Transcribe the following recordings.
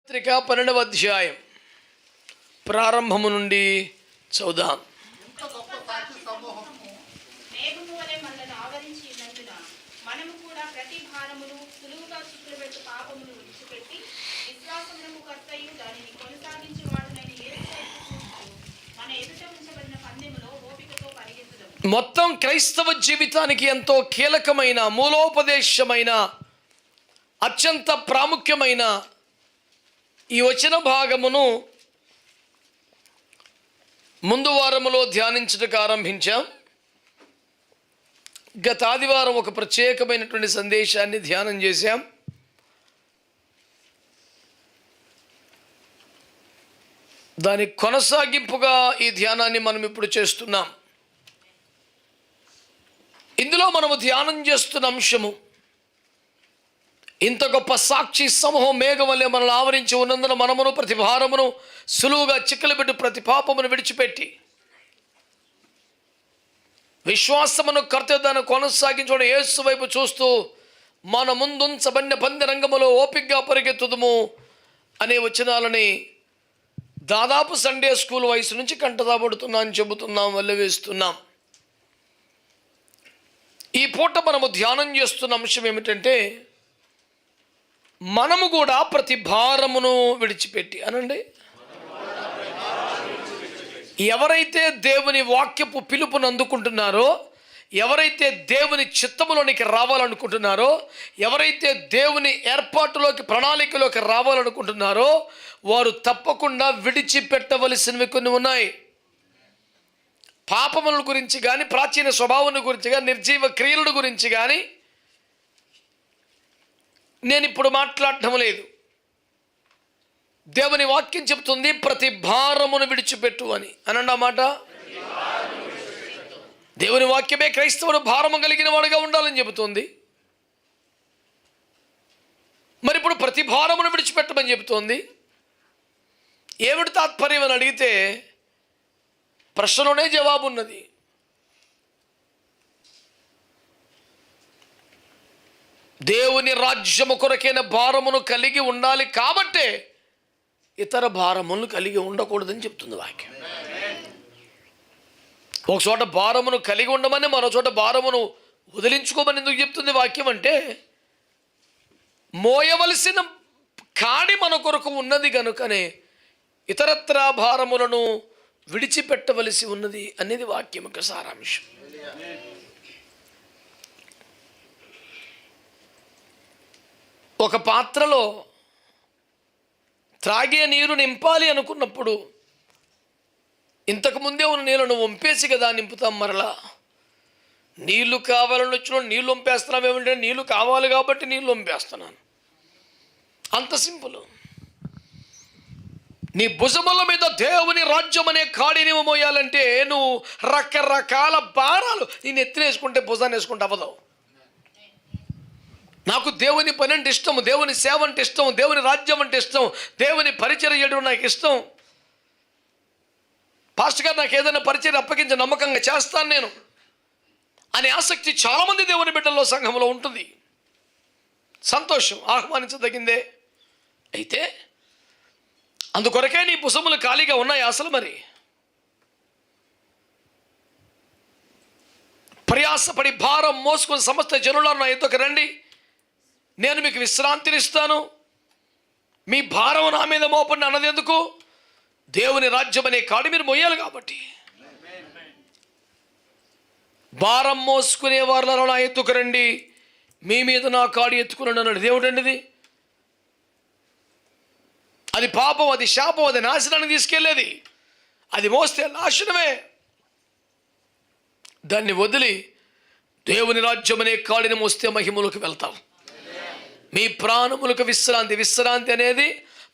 పత్రిక 12వ అధ్యాయం ప్రారంభము నుండి చదువుదాం. మొత్తం క్రైస్తవ జీవితానికి ఎంతో కీలకమైన మూలోపదేశమైన అత్యంత ప్రాముఖ్యమైన ఈ వచన భాగమును ముందు వారములో ధ్యానించడానికి ఆరంభించాం. గత ఆదివారం ఒక ప్రత్యేకమైనటువంటి సందేశాన్ని ధ్యానం చేశాం. దాని కొనసాగింపుగా ఈ ధ్యానాన్ని మనం ఇప్పుడు చేస్తున్నాం. ఇందులో మనము ధ్యానం చేస్తున్న అంశము, ఇంత గొప్ప సాక్షి సమూహం మేఘం వల్లే మనల్ని ఆవరించి ఉన్నందున మనమును ప్రతి భారమును సులువుగా చిక్కలబెట్టి ప్రతి పాపమును విడిచిపెట్టి విశ్వాసమును కర్తవ్యాన్ని కొనసాగించడం యేసు వైపు చూస్తూ మన ముందుంచబడిన పందిరంగములో ఓపికగా పరిగెత్తుదుము అనే వచనాలని దాదాపు సండే స్కూల్ వయసు నుంచి కంటదాబడుతున్నాం, చెబుతున్నాం, వెళ్ళవేస్తున్నాం. ఈ పూట మనము ధ్యానం చేస్తున్న అంశం ఏమిటంటే, మనము కూడా ప్రతి భారమును విడిచిపెట్టి అనండి. ఎవరైతే దేవుని వాక్యపు పిలుపును అందుకుంటున్నారో, ఎవరైతే దేవుని చిత్తములోనికి రావాలనుకుంటున్నారో, ఎవరైతే దేవుని ఏర్పాటులోకి ప్రణాళికలోకి రావాలనుకుంటున్నారో, వారు తప్పకుండా విడిచిపెట్టవలసినవి కొన్ని ఉన్నాయి. పాపముల గురించి కానీ, ప్రాచీన స్వభావం గురించి కానీ, నిర్జీవ క్రియల గురించి కానీ నేను ఇప్పుడు మాట్లాడటం లేదు. దేవుని వాక్యం చెబుతుంది ప్రతి భారమును విడిచిపెట్టు అని అన్నమాట. దేవుని వాక్యమే క్రైస్తవుడు భారము కలిగిన వాడుగా ఉండాలని చెబుతుంది. మరి ఇప్పుడు ప్రతి భారమును విడిచిపెట్టమని చెబుతోంది. ఏమిటి తాత్పర్యం అని అడిగితే ప్రశ్నలోనే జవాబు ఉన్నది. దేవుని రాజ్యము కొరకైన భారమును కలిగి ఉండాలి కాబట్టే ఇతర భారములను కలిగి ఉండకూడదని చెప్తుంది వాక్యం. ఒక చోట భారమును కలిగి ఉండమని, మరో చోట భారమును వదిలించుకోమని ఎందుకు చెప్తుంది వాక్యం అంటే, మోయవలసిన కాడి మన కొరకు ఉన్నది కనుకనే ఇతరత్రా భారములను విడిచిపెట్టవలసి ఉన్నది అనేది వాక్యం యొక్క సారాంశం. ఒక పాత్రలో త్రాగే నీరు నింపాలి అనుకున్నప్పుడు ఇంతకుముందే ఉన్న నీళ్ళను వంపేసి కదా నింపుతాం. మరలా నీళ్లు కావాలని వచ్చిన నీళ్ళు వంపేస్తున్నాం. ఏమంటే నీళ్ళు కావాలి కాబట్టి నీళ్ళు వంపేస్తున్నాను, అంత సింపుల్. నీ భుజముల మీద దేవుని రాజ్యం అనే కాడి నీవు మోయాలంటే నువ్వు రకరకాల భారాలు నేను ఎత్తినేసుకుంటే భుజాన్ని వేసుకుంటే అవ్వదు. నాకు దేవుని పని అంటే ఇష్టం, దేవుని సేవ అంటే ఇష్టం, దేవుని రాజ్యం అంటే ఇష్టం, దేవుని పరిచర్య చేయడం నాకు ఇష్టం. పాస్టర్ గారు నాకు ఏదైనా పరిచర్య అప్పగించి నమ్మకంగా చేస్తాను నేను అనే ఆసక్తి చాలామంది దేవుని బిడ్డల్లో సంఘంలో ఉంటుంది. సంతోషం, ఆహ్వానించదగిందే. అయితే అందుకొరకే నీ భుజములు ఖాళీగా ఉన్నాయి అసలు. మరి ప్రయాసపడి భారం మోసుకుని సమస్త జనులను నా ఎద్దుకు రండి, నేను మీకు విశ్రాంతినిస్తాను. మీ భారం నా మీద మోపండి అన్నది ఎందుకు? దేవుని రాజ్యం అనే కాడి మీరు మోయాలి కాబట్టి. భారం మోసుకునే వారిలో నా ఎత్తుకు రండి, మీ మీద నా కాడి ఎత్తుకున్నాడు అన్నాడు. దేవుడండి అది పాపం, అది శాపం, అది నాశనానికి తీసుకెళ్ళేది. అది మోస్తే నాశనమే. దాన్ని వదిలి దేవుని రాజ్యం అనే కాడిని మోస్తే మహిమలోకి వెళ్తాం. మీ ప్రాణములకు విశ్రాంతి. విశ్రాంతి అనేది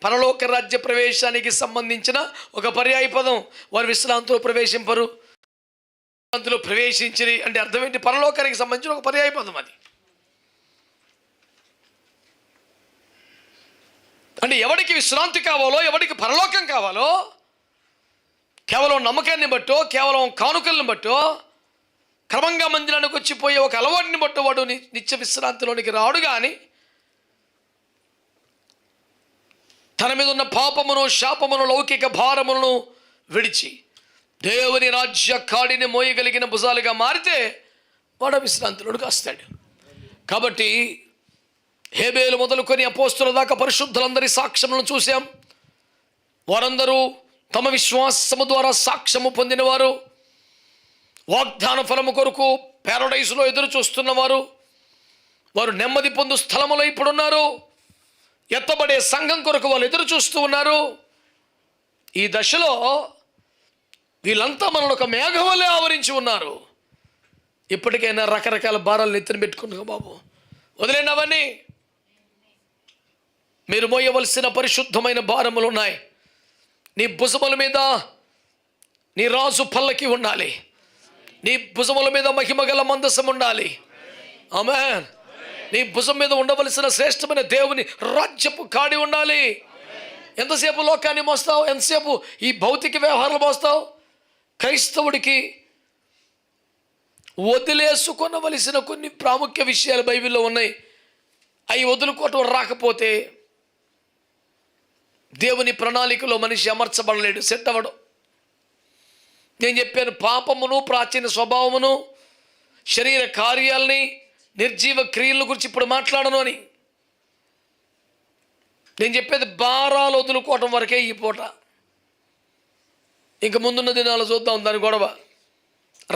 పరలోక రాజ్య ప్రవేశానికి సంబంధించిన ఒక పర్యాయ పదం. వారు విశ్రాంతిలో ప్రవేశింపరు, విశ్రాంతిలో ప్రవేశించి అంటే అర్థం ఏంటి? పరలోకానికి సంబంధించిన ఒక పర్యాయ పదం అది. అంటే ఎవరికి విశ్రాంతి కావాలో, ఎవరికి పరలోకం కావాలో, కేవలం నమ్మకాన్ని బట్టో, కేవలం కానుకలను బట్టో, క్రమంగా మందిరానికి వచ్చిపోయే ఒక అలవాటుని బట్టో వాడు నిత్య విశ్రాంతిలోనికి రాడు. కానీ తన మీద ఉన్న పాపమును, శాపమును, లౌకిక భారములను విడిచి దేవుని రాజ్య కాడిని మోయగలిగిన భుజాలుగా మారితే వాడు విశ్రాంతిలోకి వస్తాడు. కాబట్టి హేబేలు మొదలుకొని అపోస్తుల దాకా పరిశుద్ధులందరి సాక్ష్యములను చూసాం. వారందరూ తమ విశ్వాసము ద్వారా సాక్ష్యము పొందినవారు, వాగ్దాన ఫలము కొరకు పారడైస్లో ఎదురు చూస్తున్నవారు, వారు నెమ్మది పొందు స్థలములో ఇప్పుడున్నారు. ఎత్తబడే సంఘం కొరకు వాళ్ళు ఎదురు చూస్తూ ఉన్నారు. ఈ దశలో వీళ్ళంతా మనల్ని ఒక మేఘం వలె ఆవరించి ఉన్నారు. ఇప్పటికైనా రకరకాల భారాలను ఎత్తున పెట్టుకున్నా బాబు, వదిలేండి అవన్నీ. మీరు మోయవలసిన పరిశుద్ధమైన భారములు ఉన్నాయి. నీ భుజముల మీద నీ రాజు పల్లకి ఉండాలి. నీ భుజముల మీద మహిమగల మందసం ఉండాలి. ఆమేన్. నీ భుజం మీద ఉండవలసిన శ్రేష్టమైన దేవుని రాజ్యపు కాడి ఉండాలి. ఎంతసేపు లోకాన్ని మోస్తావు? ఎంతసేపు ఈ భౌతిక వ్యవహారాలు మోస్తావు? క్రైస్తవుడికి వదిలేసుకొనవలసిన కొన్ని ప్రాముఖ్య విషయాలు బైబిల్లో ఉన్నాయి. అవి వదులుకోవటం రాకపోతే దేవుని ప్రణాళికలో మనిషి అమర్చబడలేడు, సెట్ అవ్వడు. నేను చెప్పాను, పాపమును, ప్రాచీన స్వభావమును, శరీర కార్యాలని, నిర్జీవ క్రియల గురించి ఇప్పుడు మాట్లాడను అని. నేను చెప్పేది భారాలు వదులుకోవటం వరకే ఈ పూట. ఇంక ముందున్న దినాలు చూద్దాం దాని గొడవ.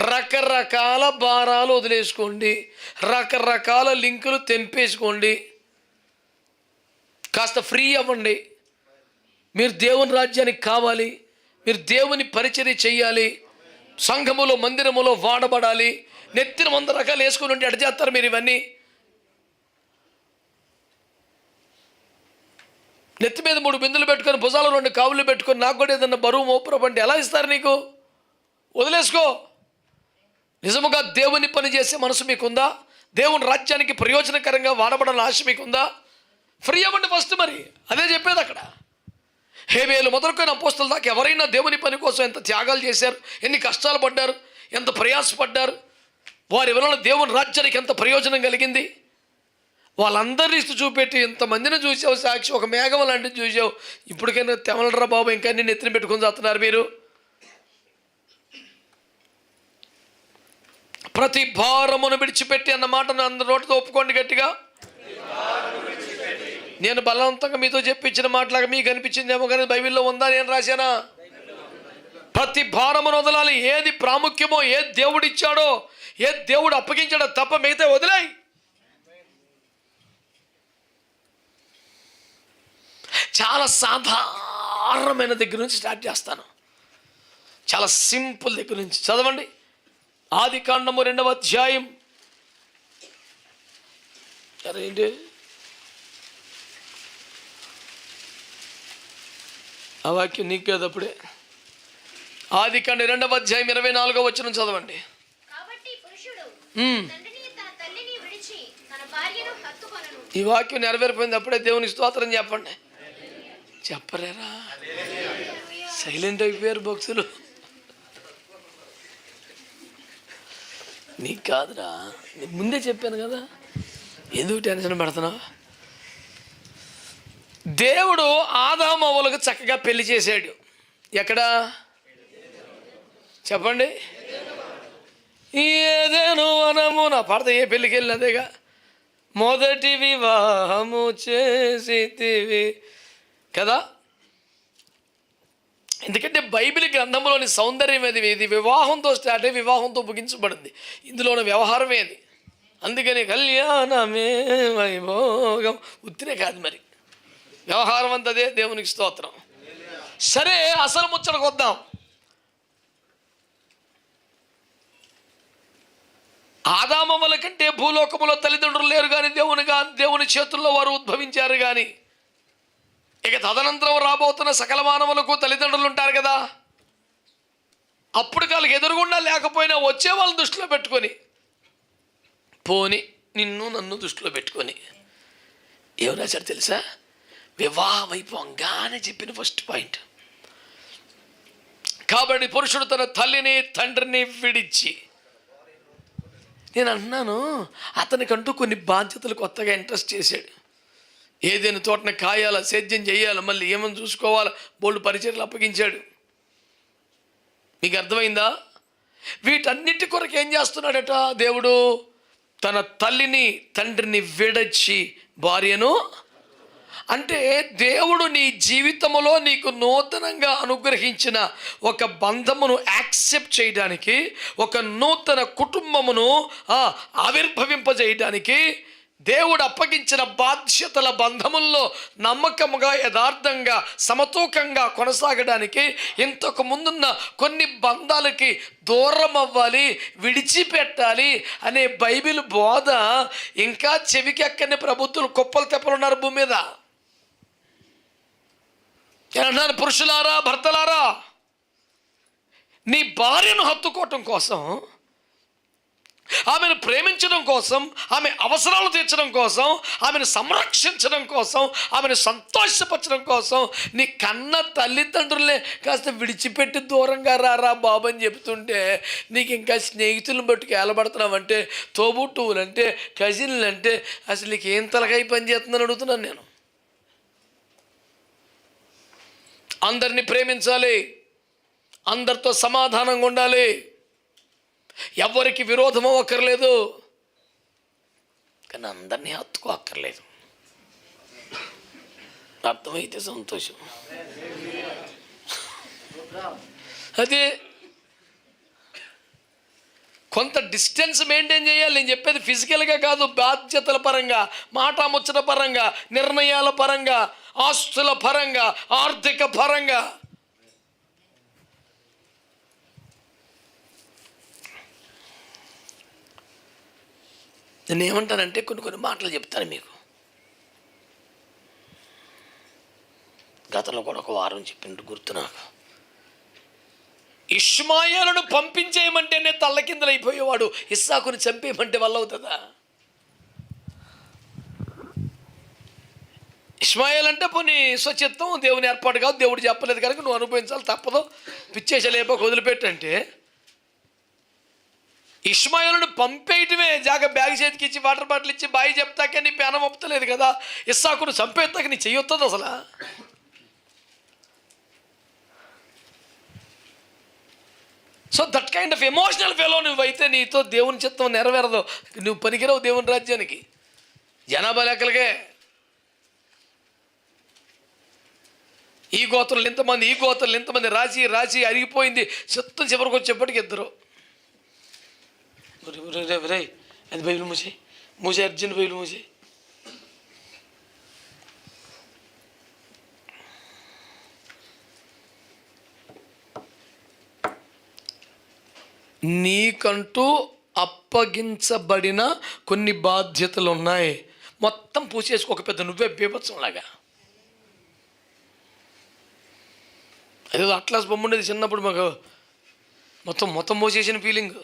రకరకాల భారాలు వదిలేసుకోండి, రకరకాల లింకులు తెంపేసుకోండి, కాస్త ఫ్రీ అవ్వండి. మీరు దేవుని రాజ్యానికి కావాలి, మీరు దేవుని పరిచర్య చేయాలి, సంఘములో మందిరములో వాడబడాలి. నెత్తిన 100 రకాలు వేసుకుని ఉంటే ఎడ చేస్తారు మీరు? ఇవన్నీ నెత్తి మీద 3 బిందులు పెట్టుకొని, భుజాలు 2 కావులు పెట్టుకొని, నాకు కూడా ఏదన్నా బరువు మోపురం అంటే ఎలా ఇస్తారు నీకు? వదిలేసుకో. నిజముగా దేవుని పని చేసే మనసు మీకుందా? దేవుని రాజ్యానికి ప్రయోజనకరంగా వాడబడాలని ఆశ మీకుందా? ఫ్రీ అవ్వండి ఫస్ట్. మరి అదే చెప్పేది అక్కడ. హేబేలు మొదలుకొని అపోస్తల దాకా ఎవరైనా దేవుని పని కోసం ఎంత త్యాగాలు చేశారు, ఎన్ని కష్టాలు పడ్డారు, ఎంత ప్రయాసపడ్డారు, వారి వలన దేవుని రాజ్యానికి ఎంత ప్రయోజనం కలిగింది. వాళ్ళందరినీ చూపెట్టి ఇంతమందిని చూసావు సాక్షి, ఒక మేఘం లాంటిది చూసావు. ఇప్పటికైనా తెమలరా బాబు, ఇంకా నేను ఎత్తిన పెట్టుకొని చేస్తున్నారు మీరు. ప్రతి భారమును విడిచిపెట్టి అన్న మాటను అందరి నోటితో ఒప్పుకోండి గట్టిగా. నేను బలవంతంగా మీతో చెప్పించిన మాటలాగా మీకు అనిపించిందేమో, కానీ బైబిల్లో ఉందా? నేను రాశానా? ప్రతి భారమును వదలాలి. ఏది ప్రాముఖ్యమో, ఏది దేవుడు ఇచ్చాడో, ఏది దేవుడు అప్పగించాడో తప్ప మిగతా వదిలాయి. చాలా సాధారణమైన దగ్గర నుంచి స్టార్ట్ చేస్తాను. చాలా సింపుల్ దగ్గర నుంచి చదవండి. ఆదికాండము 2వ అధ్యాయం. ఏంటి ఆ వాక్యం? నీకు కదా అప్పుడే. ఆదికాండం 2వ అధ్యాయం 24వ వచనం చదవండి. ఈ వాక్యం నెరవేరిపోయింది అప్పుడే. దేవునికి స్తోత్రం చెప్పండి. చెప్పలేరా? సైలెంట్ అయిపోయారు భక్తులు. నీకు కాదురా, నేను ముందే చెప్పాను కదా, ఎందుకు టెన్షన్ పడుతున్నావు? దేవుడు ఆదాము అవ్వలకు చక్కగా పెళ్లి చేశాడు. ఎక్కడ చెప్పండి? ఏదేను వనము. నా పాడత ఏ పెళ్ళికి వెళ్ళినదేగా. మొదటి వివాహము చేసితివి కదా. ఎందుకంటే బైబిల్ గ్రంథంలోని సౌందర్యం ఇది వివాహంతో స్టార్ట్ అయ్యి వివాహంతో ముగించబడింది. ఇందులోని వ్యవహారమే అది. అందుకని కళ్యాణమే వైభోగం ఉత్తినే కాదు, మరి వ్యవహారం అంతదే. దేవునికి స్తోత్రం. సరే, అసలు ముచ్చటకు వద్దాం. ఆదామముల కంటే భూలోకములో తల్లిదండ్రులు లేరు కానీ దేవుని చేతుల్లో వారు ఉద్భవించారు. కానీ ఇక తదనంతరం రాబోతున్న సకల మానవులకు తల్లిదండ్రులు ఉంటారు కదా. అప్పుడు వాళ్ళకి ఎదురుగుండా లేకపోయినా వచ్చే వాళ్ళని దృష్టిలో పెట్టుకొని, పోని నిన్ను నన్ను దృష్టిలో పెట్టుకొని ఏమన్నా సార్ తెలుసా, వివాహం అయిపోగానే చెప్పిన ఫస్ట్ పాయింట్. కాబట్టి పురుషుడు తన తల్లిని తండ్రిని విడిచి, నేను అంటున్నాను, అతనికంటూ కొన్ని బాధ్యతలు కొత్తగా ఇంట్రెస్ట్ చేశాడు. ఏదైనా తోటని కాయాలా, సేద్యం చేయాలా, మళ్ళీ ఏమని చూసుకోవాలా, బోల్డ్ పరిచర్లు అప్పగించాడు. మీకు అర్థమైందా? వీటన్నిటి కొరకు ఏం చేస్తున్నాడట దేవుడు? తన తల్లిని తండ్రిని విడచి భార్యను, అంటే దేవుడు నీ జీవితంలో నీకు నూతనంగా అనుగ్రహించిన ఒక బంధమును యాక్సెప్ట్ చేయడానికి, ఒక నూతన కుటుంబమును ఆవిర్భవింపజేయడానికి, దేవుడు అప్పగించిన బాధ్యతల బంధముల్లో నమ్మకముగా, యథార్థంగా, సమతూకంగా కొనసాగడానికి ఇంతకు ముందున్న కొన్ని బంధాలకి దూరం అవ్వాలి, విడిచిపెట్టాలి అనే బైబిల్ బోధ ఇంకా చెవికెక్కని ప్రభుత్వాలు కుప్పలు తెప్పలున్నారు భూమి మీద. అన్నాను, పురుషులారా, భర్తలారా, నీ భార్యను హత్తుకోవటం కోసం, ఆమెను ప్రేమించడం కోసం, ఆమె అవసరాలు తీర్చడం కోసం, ఆమెను సంరక్షించడం కోసం, ఆమెను సంతోషపరచడం కోసం నీ కన్న తల్లిదండ్రులే కాస్త విడిచిపెట్టి దూరంగా రారా బాబు అని చెప్తుంటే నీకు ఇంకా స్నేహితులను బట్టుకు ఏలబడుతున్నావంటే, తోబుట్టువులంటే, కజిన్లు అంటే అసలు నీకు ఏం తలకాయ పని చేస్తుందని అడుగుతున్నాను నేను. అందరినీ ప్రేమించాలి, అందరితో సమాధానంగా ఉండాలి, ఎవరికి విరోధం అవ్వక్కర్లేదు, కానీ అందరినీ హత్తుకోక్కర్లేదు. అర్థమైతే సంతోషం. అదే కొంత డిస్టెన్స్ మెయింటైన్ చేయాలి. నేను చెప్పేది ఫిజికల్గా కాదు, బాధ్యతల పరంగా, మాట ముచ్చట పరంగా, నిర్ణయాల పరంగా, ఆస్తుల పరంగా, ఆర్థిక పరంగా. నేను ఏమంటానంటే కొన్ని మాటలు చెప్తాను మీకు. గతంలో కూడా ఒక వారం చెప్పినట్టు గుర్తు నాకు. ఇష్మాయేలును పంపించేయమంటేనే తల్లకిందలైపోయేవాడు, ఇస్సాకుని చంపేయమంటే వల్ల అవుతుందా? ఇష్మాయేల్ అంటే పోనీ స్వచిత్తం, దేవుని ఏర్పాటు కాదు, దేవుడు చెప్పలేదు కనుక నువ్వు అనుభవించాలి, తప్పదు, పిచ్చేసలేపో వదిలిపెట్టంటే, ఇష్మాయేలును పంపేయటమే బ్యాగ్ చేతికి ఇచ్చి, వాటర్ బాటిల్ ఇచ్చి, బాయి చెప్తాకే నీ పేనం ఒప్పుతలేదు కదా, ఇస్సాకును చంపేస్తాక నీ చెయ్యొస్తుంది అసలు. So that kind of emotional fellow నువ్వైతే నీతో దేవుని చిత్తం నెరవేరదు, నువ్వు పనికిరావు దేవుని రాజ్యానికి. జనాభా లెక్కలకే ఈ గోత్రులు ఇంతమంది, ఈ గోత్రులు ఇంతమంది, రాసి అరిగిపోయింది. చిత్తం చివరికి వచ్చేప్పటికి ఇద్దరు. రే అది బైబిల్ మూసే అర్జున్ బైబిల్ మూసే. నీకంటూ అప్పగించబడిన కొన్ని బాధ్యతలు ఉన్నాయి, మొత్తం పూసేసుకో, ఒక పెద్ద నువ్వే బీభత్సంలాగా. అదే అట్లాస్ బొమ్మ ఉండేది చిన్నప్పుడు, మాకు మొత్తం మోసేసిన ఫీలింగ్.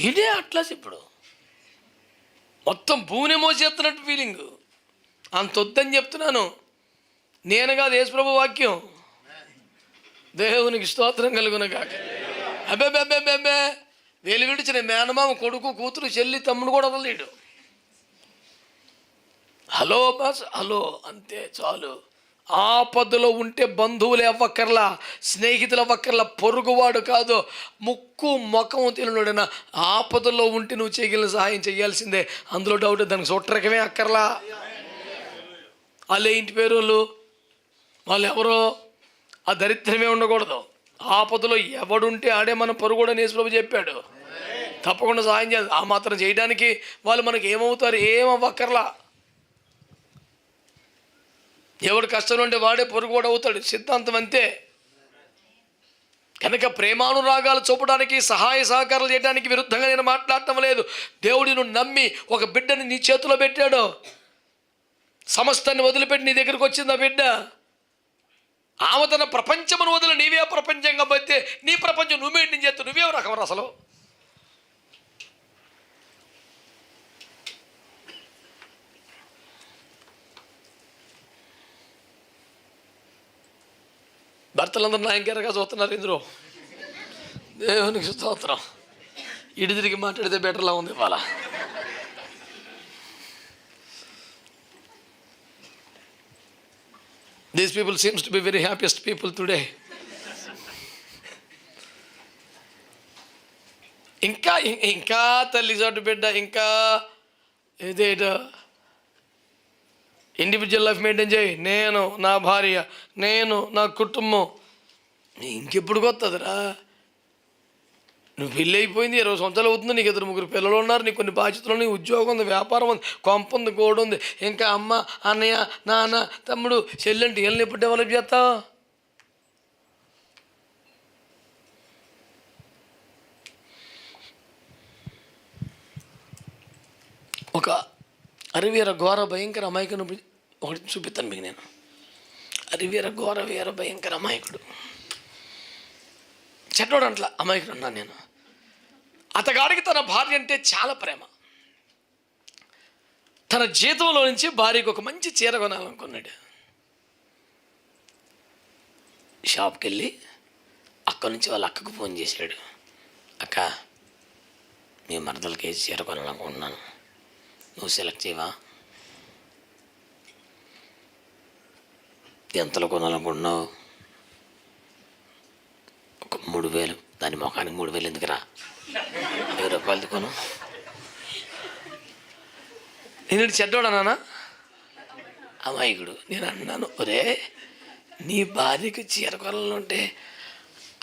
ఇదే అట్లాస్ ఇప్పుడు మొత్తం భూమిని మోసేస్తున్నట్టు ఫీలింగ్. అంత వద్దని చెప్తున్నాను నేను కాదు, యేసుప్రభు వాక్యం. దేవునికి స్తోత్రం కలుగునగాక. అబ్బే వేలు విడిచిన మేనమామ, కొడుకు, కూతురు, చెల్లి, తమ్ముడు కూడా వదలలేడు. హలో బస్, హలో, అంతే చాలు. ఆపదలో ఉంటే బంధువులు అవ్వక్కర్లా, స్నేహితులు అవ్వక్కర్లా, పొరుగువాడు కాదు, ముక్కు ముఖం తెలియనోడైనా ఆపదలో ఉంటే నువ్వు చేయగలిగిన సహాయం చేయాల్సిందే, అందులో డౌట్. దానికి సొట్టరకమే అక్కర్లా. వాళ్ళే ఇంటి పేరు వాళ్ళు ఎవరో, ఆ దరిద్రమే ఉండకూడదు. ఆపదలో ఎవడుంటే ఆడే మన పొరుగుడని యేసుప్రభు చెప్పాడు. తప్పకుండా సహాయం చేయాలి. ఆ మాత్రం చేయడానికి వాళ్ళు మనకి ఏమవుతారు? ఏమవ్వక్కర్లా. ఎవడు కష్టం ఉంటే వాడే పొరుగుడు అవుతాడు, సిద్ధాంతం అంతే. కనుక ప్రేమానురాగాలు చూపడానికి, సహాయ సహకారాలు చేయడానికి విరుద్ధంగా నేను మాట్లాడటం లేదు. దేవుడిని నమ్మి ఒక బిడ్డని నీ చేతిలో పెట్టాడు, సమస్తాన్ని వదిలిపెట్టి నీ దగ్గరికి వచ్చింది ఆ బిడ్డ. ఆమె తన ప్రపంచమును వదిలి నీవే ప్రపంచంగా పోతే నీ ప్రపంచం నువ్వు మెయింటైన్ చేస్తూ నువ్వే రకం అసలు. భర్తలందరూ నాయంకరగా చూస్తున్నారు ఇందులో. దేవునికి స్తోత్రం. ఇటు తిరిగి మాట్లాడితే బెటర్లా ఉంది ఇవాళ. These people seems to be very happiest people today. ఇంకా ఇంకా తల్లి చాటు బిడ్డ, ఇంకా ఇదేటో ఇండివిజువల్ లైఫ్ మెయింటైన్ చేయి, నేను నా భార్య, నేను నా కుటుంబం. ఇంకెప్పుడు కొత్తదిరా? నువ్వు పెళ్ళి అయిపోయింది, 20 సంవత్సరాలు అవుతుంది, నీకు 2-3 పిల్లలు ఉన్నారు, నీకు కొన్ని బాధ్యతలు ఉన్నాయి, ఉద్యోగం ఉంది, వ్యాపారం ఉంది, కొంప ఉంది, గోడు ఉంది, ఇంకా అమ్మ, అన్నయ్య, నాన్న, తమ్ముడు, చెల్లెంటి వీళ్ళని ఎప్పుడు డెవలప్ చేస్తావు? ఒక అరివీర ఘోర భయంకర అమాయకుని ఒకటి చూపిస్తాను మీకు నేను. అరివీర ఘోర వీర భయంకర అమాయకుడు, చెడ్డోడు అంట్లా అమాయకుడు అన్నాను నేను. అతగాడికి తన భార్య అంటే చాలా ప్రేమ. తన జీతంలో నుంచి భార్యకు ఒక మంచి చీర కొనాలనుకున్నాడు. షాప్కి వెళ్ళి అక్కడి నుంచి వాళ్ళ అక్కకు ఫోన్ చేశాడు, అక్క మీ మరదలకి చీర కొనాలనుకుంటున్నాను, నువ్వు సెలెక్ట్ చేయవా? ఎంతలో కొనాలనుకుంటున్నావు? ఒక 3,000. దాని మొఖానికి 3,000 ఎందుకురా? 1000 రూపాయలది కొను. నేను చెడ్డోడా నాన్న? అమాయకుడు. నేను అన్నాను, ఒరే నీ భార్యకి చీర కొనాలని ఉంటే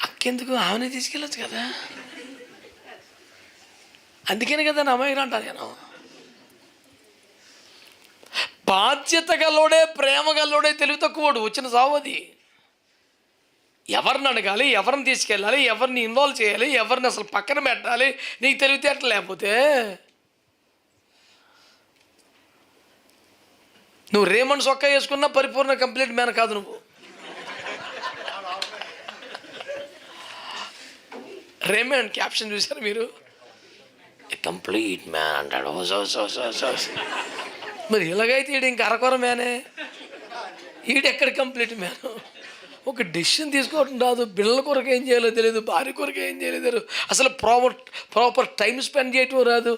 అక్కెందుకు, ఆమెనే తీసుకెళ్ళచ్చు కదా. అందుకని కదా నా అమాయకుడు అంటాను నేను. బాధ్యత గల్లోడే, ప్రేమ గల్లోడే తెలివి తక్కువడు వచ్చిన సావది. ఎవరిని అడగాలి, ఎవరిని తీసుకెళ్ళాలి, ఎవరిని ఇన్వాల్వ్ చేయాలి, ఎవరిని అసలు పక్కన పెట్టాలి, నీకు తెలివితేటలు లేకపోతే నువ్వు రేమండ్ సొక్కా వేసుకున్నా పరిపూర్ణ కంప్లీట్ మ్యాన్ కాదు నువ్వు. రేమండ్ క్యాప్షన్ చూసారు మీరు? కంప్లీట్ మ్యాన్ అంటాడు. మరి ఇలాగైతే ఈడు ఇంక అరకొర మ్యానే, ఈడెక్కడ కంప్లీట్ మ్యాను? ఒక డెసిషన్ తీసుకోవడం రాదు, పిల్లల కొరకు ఏం చేయాలో తెలియదు, భార్య కొరకు ఏం చేయలేదు, అసలు ప్రాపర్ టైం స్పెండ్ చేయటం రాదు.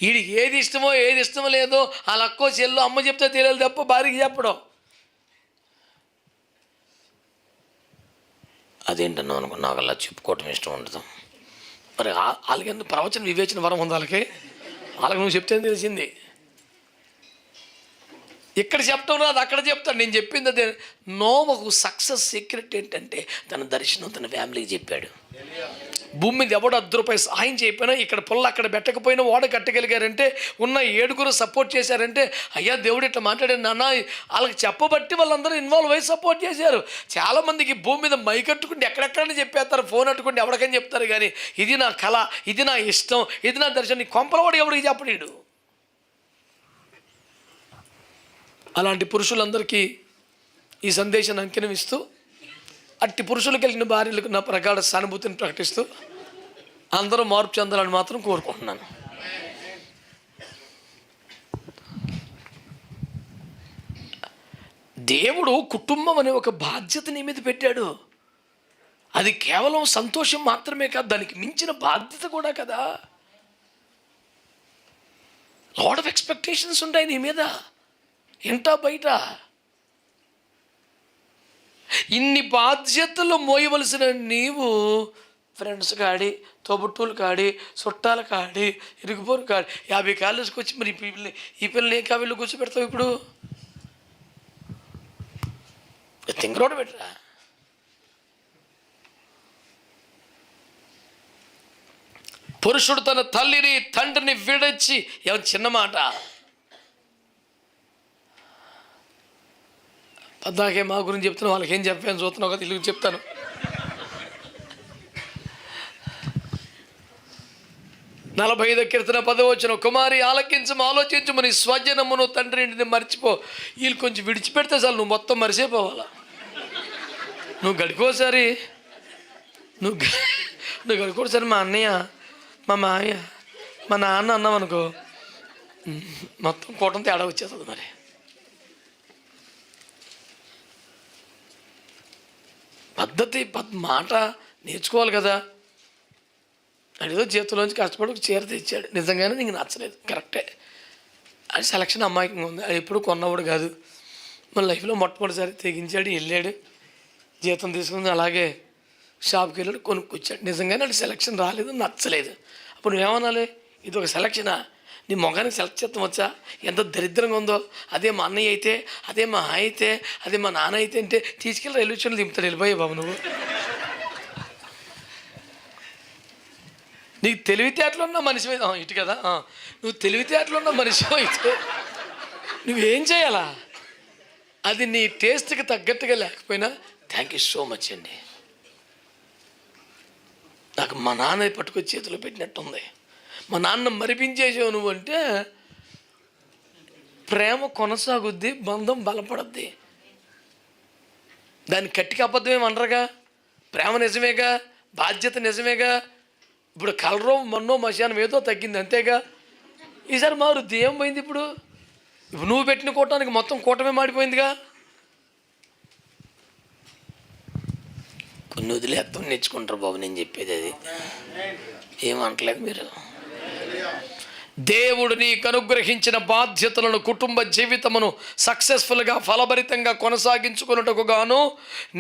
వీడికి ఏది ఇష్టమో ఏది ఇష్టమో లేదో వాళ్ళ అక్కో చెల్లో అమ్మ చెప్తే తెలియదు తప్ప భార్యకి చెప్పడం. అదేంటన్నా అనుకున్నా, నాకు అలా చెప్పుకోవటం ఇష్టం ఉండదు. మరి వాళ్ళకి ఎందుకు ప్రవచన వివేచన వరం ఉంది వాళ్ళకి నువ్వు చెప్తే తెలిసింది. ఇక్కడ చెప్పడం రాదు, అక్కడ చెప్తాను. నేను చెప్పింది అదే. నోవహు సక్సెస్ సీక్రెట్ ఏంటంటే తన దర్శనం తన ఫ్యామిలీకి చెప్పాడు. భూమి మీద ఎవడో 10 రూపాయలు సహాయం చేయకపోయినా, ఇక్కడ పొల్ల అక్కడ పెట్టకపోయినా ఓడ కట్టగలిగారంటే, ఉన్న 7 సపోర్ట్ చేశారంటే, అయ్యా దేవుడు ఇట్లా మాట్లాడాడు నాన్న, వాళ్ళకి చెప్పబట్టి వాళ్ళందరూ ఇన్వాల్వ్ అయ్యి సపోర్ట్ చేశారు. చాలామందికి భూమి మీద మైకట్టుకుంటే ఎక్కడెక్కడని చెప్పేస్తారు, ఫోన్ అట్టుకుంటే ఎవరికని చెప్తారు, కానీ ఇది నా కళ, ఇది నా ఇష్టం, ఇది నా దర్శనం, కొంపలవాడు ఎవడికి చెప్పలేడు. అలాంటి పురుషులందరికీ ఈ సందేశాన్ని అంకితం ఇస్తూ, అట్టి పురుషులకు వెళ్ళిన భార్యలకు నా ప్రగాఢ సానుభూతిని ప్రకటిస్తూ అందరూ మార్పు చెందాలని మాత్రం కోరుకుంటున్నాను. దేవుడు కుటుంబం అనే ఒక బాధ్యత నీ మీద పెట్టాడు. అది కేవలం సంతోషం మాత్రమే కాదు, దానికి మించిన బాధ్యత కూడా కదా. లాట్ ఆఫ్ ఎక్స్పెక్టేషన్స్ ఉంటాయి నీ మీద, ఇంటా బయట. ఇన్ని బాధ్యతలు మోయవలసిన నీవు ఫ్రెండ్స్ కాడి, తోబుట్టువులు కాడి, చుట్టాల కాడి, ఇరుగుపోరు కాడి 50 కాళ్ళు వేసుకొచ్చి మరి ఈ పిల్లలు ఏ కావిళ్ళు కూర్చోబెడతావు? ఇప్పుడు తింగరోడు పెట్టరా. పురుషుడు తన తల్లిని తండ్రిని విడచి, ఎవరి చిన్న మాట పద్దాకే మా గురించి చెప్తున్నా, వాళ్ళకి ఏం చెప్పాను చూస్తున్నావు కదా, ఇల్లు చెప్తాను. నలభై 45 కీర్తన 10వ వచనం, కుమారి ఆలకించము, ఆలోచించము, నీ స్వజనమును తండ్రి ఇంటిని మర్చిపో. వీళ్ళు కొంచెం విడిచిపెడితే చాలు, నువ్వు మొత్తం మరిచిపోవాలా. నువ్వు గడుకోసారి గడుకోసారి మా అన్నయ్య, మా మామయ్య, మా నాన్న అన్నావు అనుకో, మొత్తం కూటం తేడా వచ్చేస్తుంది. మరి పద్ధతి మాట నేర్చుకోవాలి కదా. అడిదో చేతిలోంచి కష్టపడి చీర తెచ్చాడు, నిజంగానే నీకు నచ్చలేదు, కరెక్టే. అది సెలక్షన్ అమాయకంగా ఉంది. అది ఎప్పుడు కొన్నవాడు కాదు. మన లైఫ్లో మొట్టమొదటిసారి తెగించాడు, వెళ్ళాడు, జీతం తీసుకుని అలాగే షాప్కి వెళ్ళాడు, కొనుక్కొచ్చాడు. నిజంగానే అది సెలక్షన్ రాలేదు, నచ్చలేదు. అప్పుడు నువ్వేమనాలి? ఇది ఒక సెలక్షనా? నీ మొగానికి సెలెక్ట్ చేస్తాం వచ్చా? ఎంత దరిద్రంగా ఉందో. అదే మా అన్నయ్య అయితే, అదే మా అయితే, అదే మా నాన్న అయితే అంటే తీసుకెళ్ళి రైల్వే స్టేషన్లో దింపుతాడు. వెళ్ళిపోయా బాబు నువ్వు. నీకు తెలివితేటలు ఉన్న మనిషి ఇటు కదా, నువ్వు తెలివితేటలు ఉన్న మనిషి అయితే నువ్వేం చేయాలా? అది నీ టేస్ట్కి తగ్గట్టుగా లేకపోయినా థ్యాంక్ యూ సో మచ్ అండి, నాకు మా నాన్న పట్టుకొచ్చి చేతిలో పెట్టినట్టుంది, మా నాన్న మరిపించేసావు నువ్వు అంటే ప్రేమ కొనసాగుద్ది, బంధం బలపడద్ది. దాన్ని కట్టికి అబద్ధమేమనరుగా, ప్రేమ నిజమేగా, బాధ్యత నిజమేగా. ఇప్పుడు కలరో మన్నో మశానం ఏదో తగ్గింది అంతేగా. ఈసారి మారుద్ది, ఏం పోయింది ఇప్పుడు? ఇప్పుడు నువ్వు పెట్టిన కూటానికి మొత్తం కూటమే మాడిపోయిందిగా. కొన్ని వదిలేత్తం నేర్చుకుంటారు బాబు, నేను చెప్పేది అది. ఏమంటలేదు మీరు? దేవుడు నీకు అనుగ్రహించిన బాధ్యతలను, కుటుంబ జీవితమును సక్సెస్ఫుల్గా ఫలభరితంగా కొనసాగించుకున్నట్టుకు గాను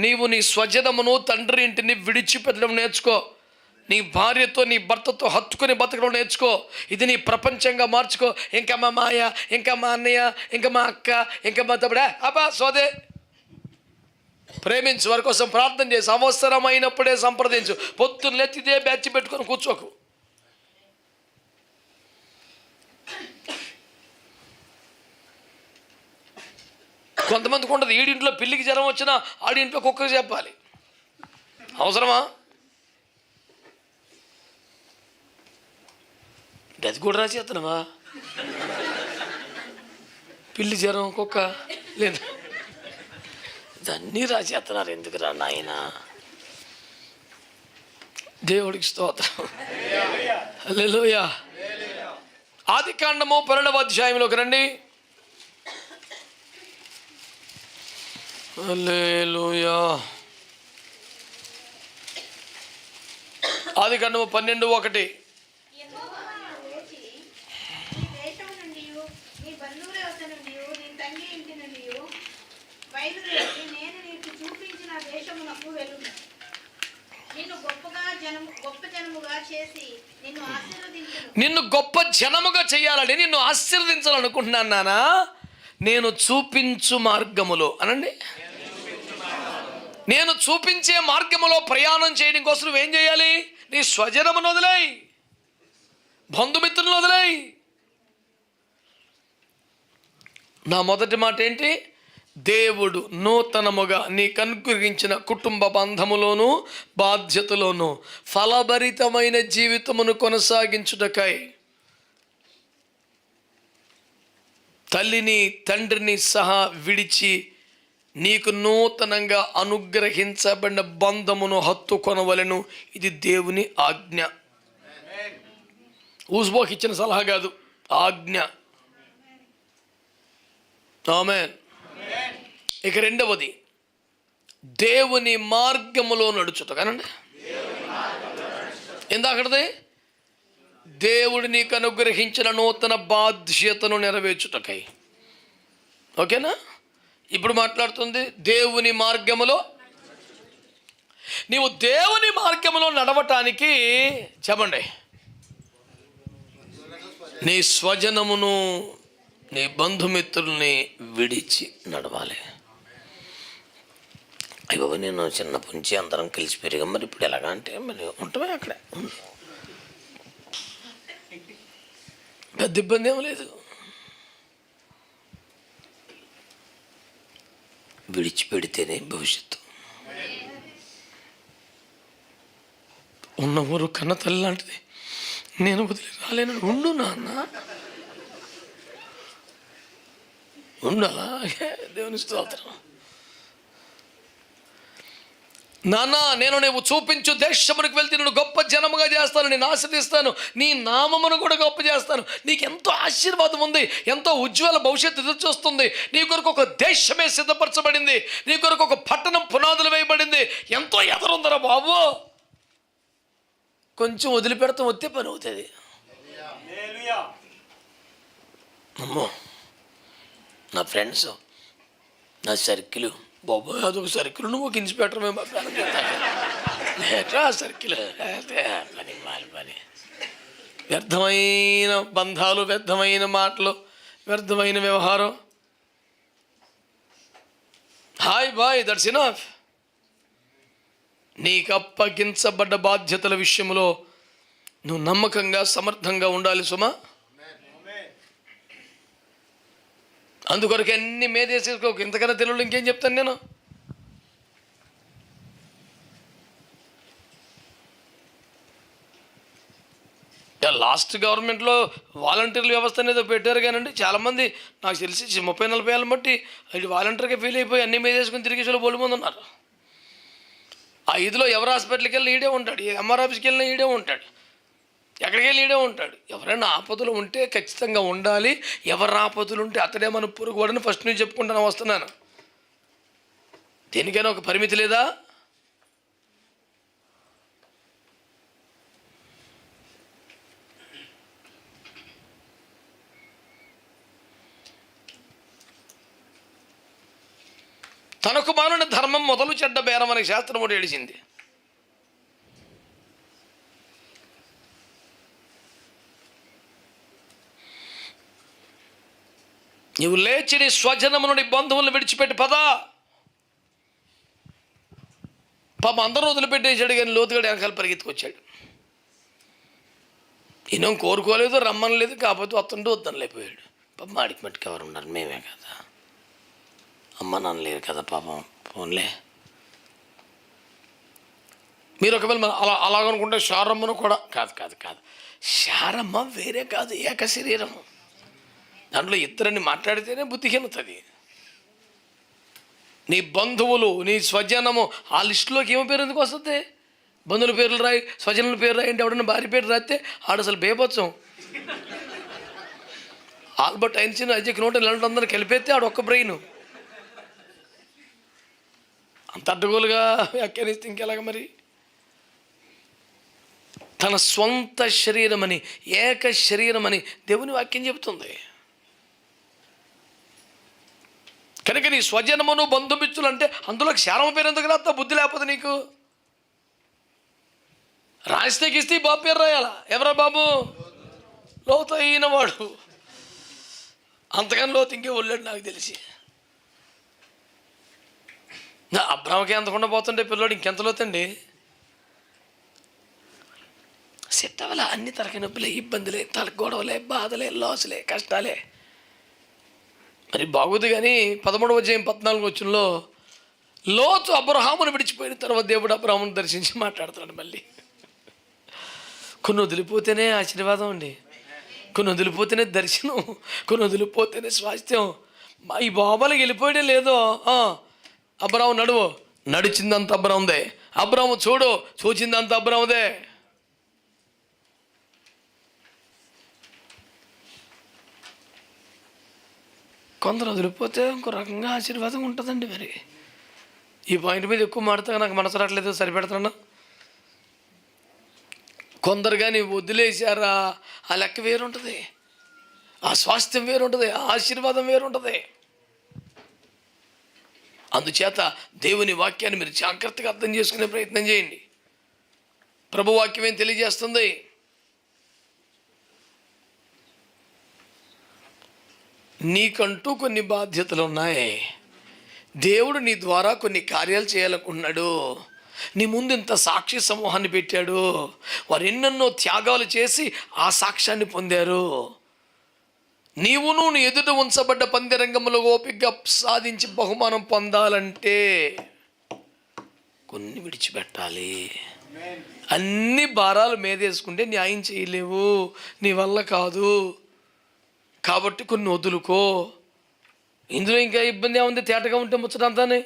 నీవు నీ స్వజనమును, తండ్రి ఇంటిని విడిచిపెట్టడం నేర్చుకో. నీ భార్యతో, నీ భర్తతో హత్తుకుని బతకడం నేర్చుకో. ఇది నీ ప్రపంచంగా మార్చుకో. ఇంకా మా మాయ, ఇంకా మా అన్నయ్య, ఇంకా మా అక్క, ఇంకా మా తమ్ముడా అబ్బా సోదే. ప్రేమించు, వారి కోసం ప్రార్థన చేసి అవసరమైనప్పుడే సంప్రదించు. పొద్దున్న లేచిదే బ్యాచ్ పెట్టుకొని కూర్చోకు. కొంతమందికి ఉండదు, ఈడింట్లో పిల్లికి జ్వరం వచ్చినా ఆడింట్లో కుక్కకి చెప్పాలి. అవసరమా? అది కూడా రాసేస్తున్నావా? పిల్లి జ్వరం, కుక్క లేదు, ఇదన్నీ రాసేస్తున్నారు. ఎందుకురా నాయన? దేవుడికి స్తోత్రం. హల్లెలూయా. ఆదికాండము 12వ అధ్యాయంలోకి రండి. హల్లెలూయా. ఆదికాండము 12:1. నిన్ను గొప్ప జనముగా చేయాలని, నిన్ను ఆశీర్వదించాలనుకుంటున్నాను నానా. నేను చూపించు మార్గములో అనండి. నేను చూపించే మార్గములో ప్రయాణం చేయడం కోసం నువ్వేం చేయాలి? నీ స్వజనమును వదిలేయి, బంధుమిత్రులను వదిలేయి. నా మొదటి మాట ఏంటి? దేవుడు నూతనముగా నీకు అనుగ్రహించిన కుటుంబ బంధములోను బాధ్యతలోను ఫలభరితమైన జీవితమును కొనసాగించుటకై తల్లిని, తండ్రిని సహా విడిచి నీకు నూతనంగా అనుగ్రహించబడిన బంధమును హత్తుకొనవలెను. ఇది దేవుని ఆజ్ఞ. ఊస్బోక్ ఇచ్చిన సలహా కాదు, ఆజ్ఞ. ఆమేన్. ఇక రెండవది, దేవుని మార్గములో నడుచుట. కానండి, ఇందాకటిది దేవుడు నీకు అనుగ్రహించిన నూతన బాధ్యతను నెరవేర్చుటకై. ఓకేనా? ఇప్పుడు మాట్లాడుతుంది దేవుని మార్గములో. నీవు దేవుని మార్గములో నడవటానికి చెప్పండి, నీ స్వజనమును, నీ బంధుమిత్రుల్ని విడిచి నడవాలి. అయ్యో, నేను చిన్నప్పటి నుంచి అందరం కలిసి పెరిగాం, మరి ఇప్పుడు ఎలాగా అంటే మరి ఉంటామే అక్కడే, పెద్ద ఇబ్బంది ఏం లేదు. విడిచిపెడితేనే భవిష్యత్తు. ఉన్న ఊరు కన్న తల్లి లాంటిది, నేను వదిలి రాలేను. ఉండు నాన్న, ఉండాలా? దేవుని స్తోత్రం. నాన్న, నేను నువ్వు చూపించు దేశమునికి వెళ్తే నేను గొప్ప జనముగా చేస్తాను, నేను ఆశీర్దిస్తాను, నీ నామమును కూడా గొప్ప చేస్తాను. నీకు ఎంతో ఆశీర్వాదం ఉంది, ఎంతో ఉజ్వల భవిష్యత్తు ఎదురు చూస్తుంది. నీ కొరకు ఒక దేశమే సిద్ధపరచబడింది, నీ కొరకు ఒక పట్టణం పునాదులు వేయబడింది. ఎంతో ఎదురుందరా బాబు. కొంచెం వదిలిపెడతాం, వస్తే పని అవుతుంది. అమ్మో నా ఫ్రెండ్స్, నా సర్కిల్, బాబోయ్ అదొక సర్కిల్, నువ్వు ఒక ఇన్స్పెక్టర్ మేము సర్కిల్ పని మాలి పని. వ్యర్థమైన బంధాలు, వ్యర్థమైన మాటలు, వ్యర్థమైన వ్యవహారం. Hi bye, that's enough. నీకు అప్పగించబడ్డ బాధ్యతల విషయంలో నువ్వు నమ్మకంగా సమర్థంగా ఉండాలి సుమా. అందుకొరకు అన్ని మేదేసేసుకోకు. ఇంతకన్నా తెలుగులో ఇంకేం చెప్తాను నేను. లాస్ట్ గవర్నమెంట్లో వాలంటీర్ల వ్యవస్థ అనేది పెట్టారు కానండి, చాలామంది నాకు తెలిసి 30-40 ఏళ్ళ బట్టి అది వాలంటీర్గా ఫీల్ అయిపోయి అన్ని మేదేసుకుని తిరిగి బోలు మంది ఉన్నారు. ఆ ఇదిలో ఎవరు హాస్పిటల్కి వెళ్ళినా ఈడే ఉంటాడు, ఎంఆర్ ఆఫీస్కి వెళ్ళినా ఈడే ఉంటాడు, ఎక్కడికి వెళ్ళి ఈడే ఉంటాడు. ఎవరైనా ఆపదలు ఉంటే ఖచ్చితంగా ఉండాలి. ఎవరు ఆపదలు ఉంటే అతడే మన పొరుగువాడని ఫస్ట్ నుంచి చెప్పుకుంటాను వస్తున్నాను. దేనికైనా ఒక పరిమితి లేదా? తనకు మానుని ధర్మం మొదలు చెడ్డ బేరం అనే శాస్త్రం ఒకటి ఏడిచింది. నువ్వు లేచి నీ స్వజనము నుండి బంధువులను విడిచిపెట్టి పదా. పాప అందరూ వదిలిపెట్టేశాడు, కానీ లోతుగాడు వెనకాల పరిగెత్తుకొచ్చాడు. ఈయన కోరుకోలేదు, రమ్మనలేదు, కాకపోతే వస్తుంటే వద్దని లేకపోయాడు. పాప మాడికి మట్టుకు ఎవరు ఉన్నారు, మేమే కదా, అమ్మ నాన్న లేరు కదా పాపం, ఫోన్లే. మీరు ఒకవేళ అలాగనుకుంటే శారమ్మను కూడా కాదు. శారమ్మ వేరే కాదు, ఏక శరీరము. దాంట్లో ఇద్దరిని మాట్లాడితేనే బుద్ధిహీనతది. నీ బంధువులు, నీ స్వజనము, ఆ లిస్టులోకి ఏమో పేరు ఎందుకు వస్తుంది? బంధువుల పేర్లు రాయి, స్వజనుల పేరు రాయి అంటే ఎవడన్నా భార్య పేరు రాస్తే ఆడ అసలు బేపొచ్చం. ఆల్బర్ట్ ఐన్స్టీన్, ఐజాక్ న్యూటన్ ఇలాంటి అందరూ కలిపేస్తే ఆడ ఒక్క బ్రెయిన్. అంత అడ్డగోలుగా వ్యాఖ్యానిస్తే ఇంకెలాగ మరి? తన స్వంత శరీరమని, ఏక శరీరమని దేవుని వాక్యం చెబుతుంది. కనుక నీ స్వజనమును బంధుమిత్రులు అంటే అందులోకి శారమ పేరు ఎందుకు రాస్తా? బుద్ధి లేకపోతే నీకు. రాస్తే గిస్తే బాబు పేరు రాయాలా? ఎవరా బాబు? లోతైన వాడు. అంతకని లోతు ఇంకే వెళ్ళాడు నాకు తెలిసి. అబ్రాహ్మకి ఎంతకుండా పోతుండే పిల్లోడు ఇంకెంత లోతండి. సెట్ అవ్వాలా? అన్ని తరగతి నొప్పులే, ఇబ్బందులే, తల గొడవలే, బాధలే, లాసులే, కష్టాలే. మరి బాగుంది. కానీ 13వ అధ్యాయం 14వ వచనంలో లోతు అబ్రహామును విడిచిపోయిన తర్వాత దేవుడు అబ్రహామును దర్శించి మాట్లాడుతున్నాడు. మళ్ళీ కొన్ని వదిలిపోతేనే ఆశీర్వాదం అండి, కొన్ని వదిలిపోతేనే దర్శనం, కొన్ని వదిలిపోతేనే స్వాస్థ్యం. ఈ బాబాలకి వెళ్ళిపోయడే లేదో. అబ్రాహం నడువు, నడిచిందంత అబ్రాహందే. అబ్రాహము చూడు, చూచిందంత అబ్రాహందే. కొందరు వదిలిపోతే ఇంకో రకంగా ఆశీర్వాదం ఉంటుందండి. మరి ఈ పాయింట్ మీద ఎక్కువ మాడతా నాకు మనసు రావట్లేదు, సరిపెడతాను. కొందరు కానీ వదిలేశారా, ఆ లెక్క వేరుంటుంది, ఆ స్వాస్థ్యం వేరుంటుంది, ఆ ఆశీర్వాదం వేరుంటుంది. అందుచేత దేవుని వాక్యాన్ని మీరు జాగ్రత్తగా అర్థం చేసుకునే ప్రయత్నం చేయండి. ప్రభు వాక్యం ఏం తెలియజేస్తుంది? నీకంటూ కొన్ని బాధ్యతలు ఉన్నాయి. దేవుడు నీ ద్వారా కొన్ని కార్యాలు చేయాలనుకున్నాడు. నీ ముందు ఇంత సాక్షి సమూహాన్ని పెట్టాడు. వారు ఎన్నెన్నో త్యాగాలు చేసి ఆ సాక్ష్యాన్ని పొందారు. నీవును నీ ఎదుట ఉంచబడ్డ పందిరంగంలో ఓపికగా సాధించి బహుమానం పొందాలంటే కొన్ని విడిచిపెట్టాలి. అన్ని భారాలు మీదేసుకుంటే న్యాయం చేయలేవు, నీ వల్ల కాదు. కాబట్టి కొన్ని వదులుకో. ఇందులో ఇంకా ఇబ్బంది ఏముంది? తేటగా ఉంటే ముచ్చటంతానే.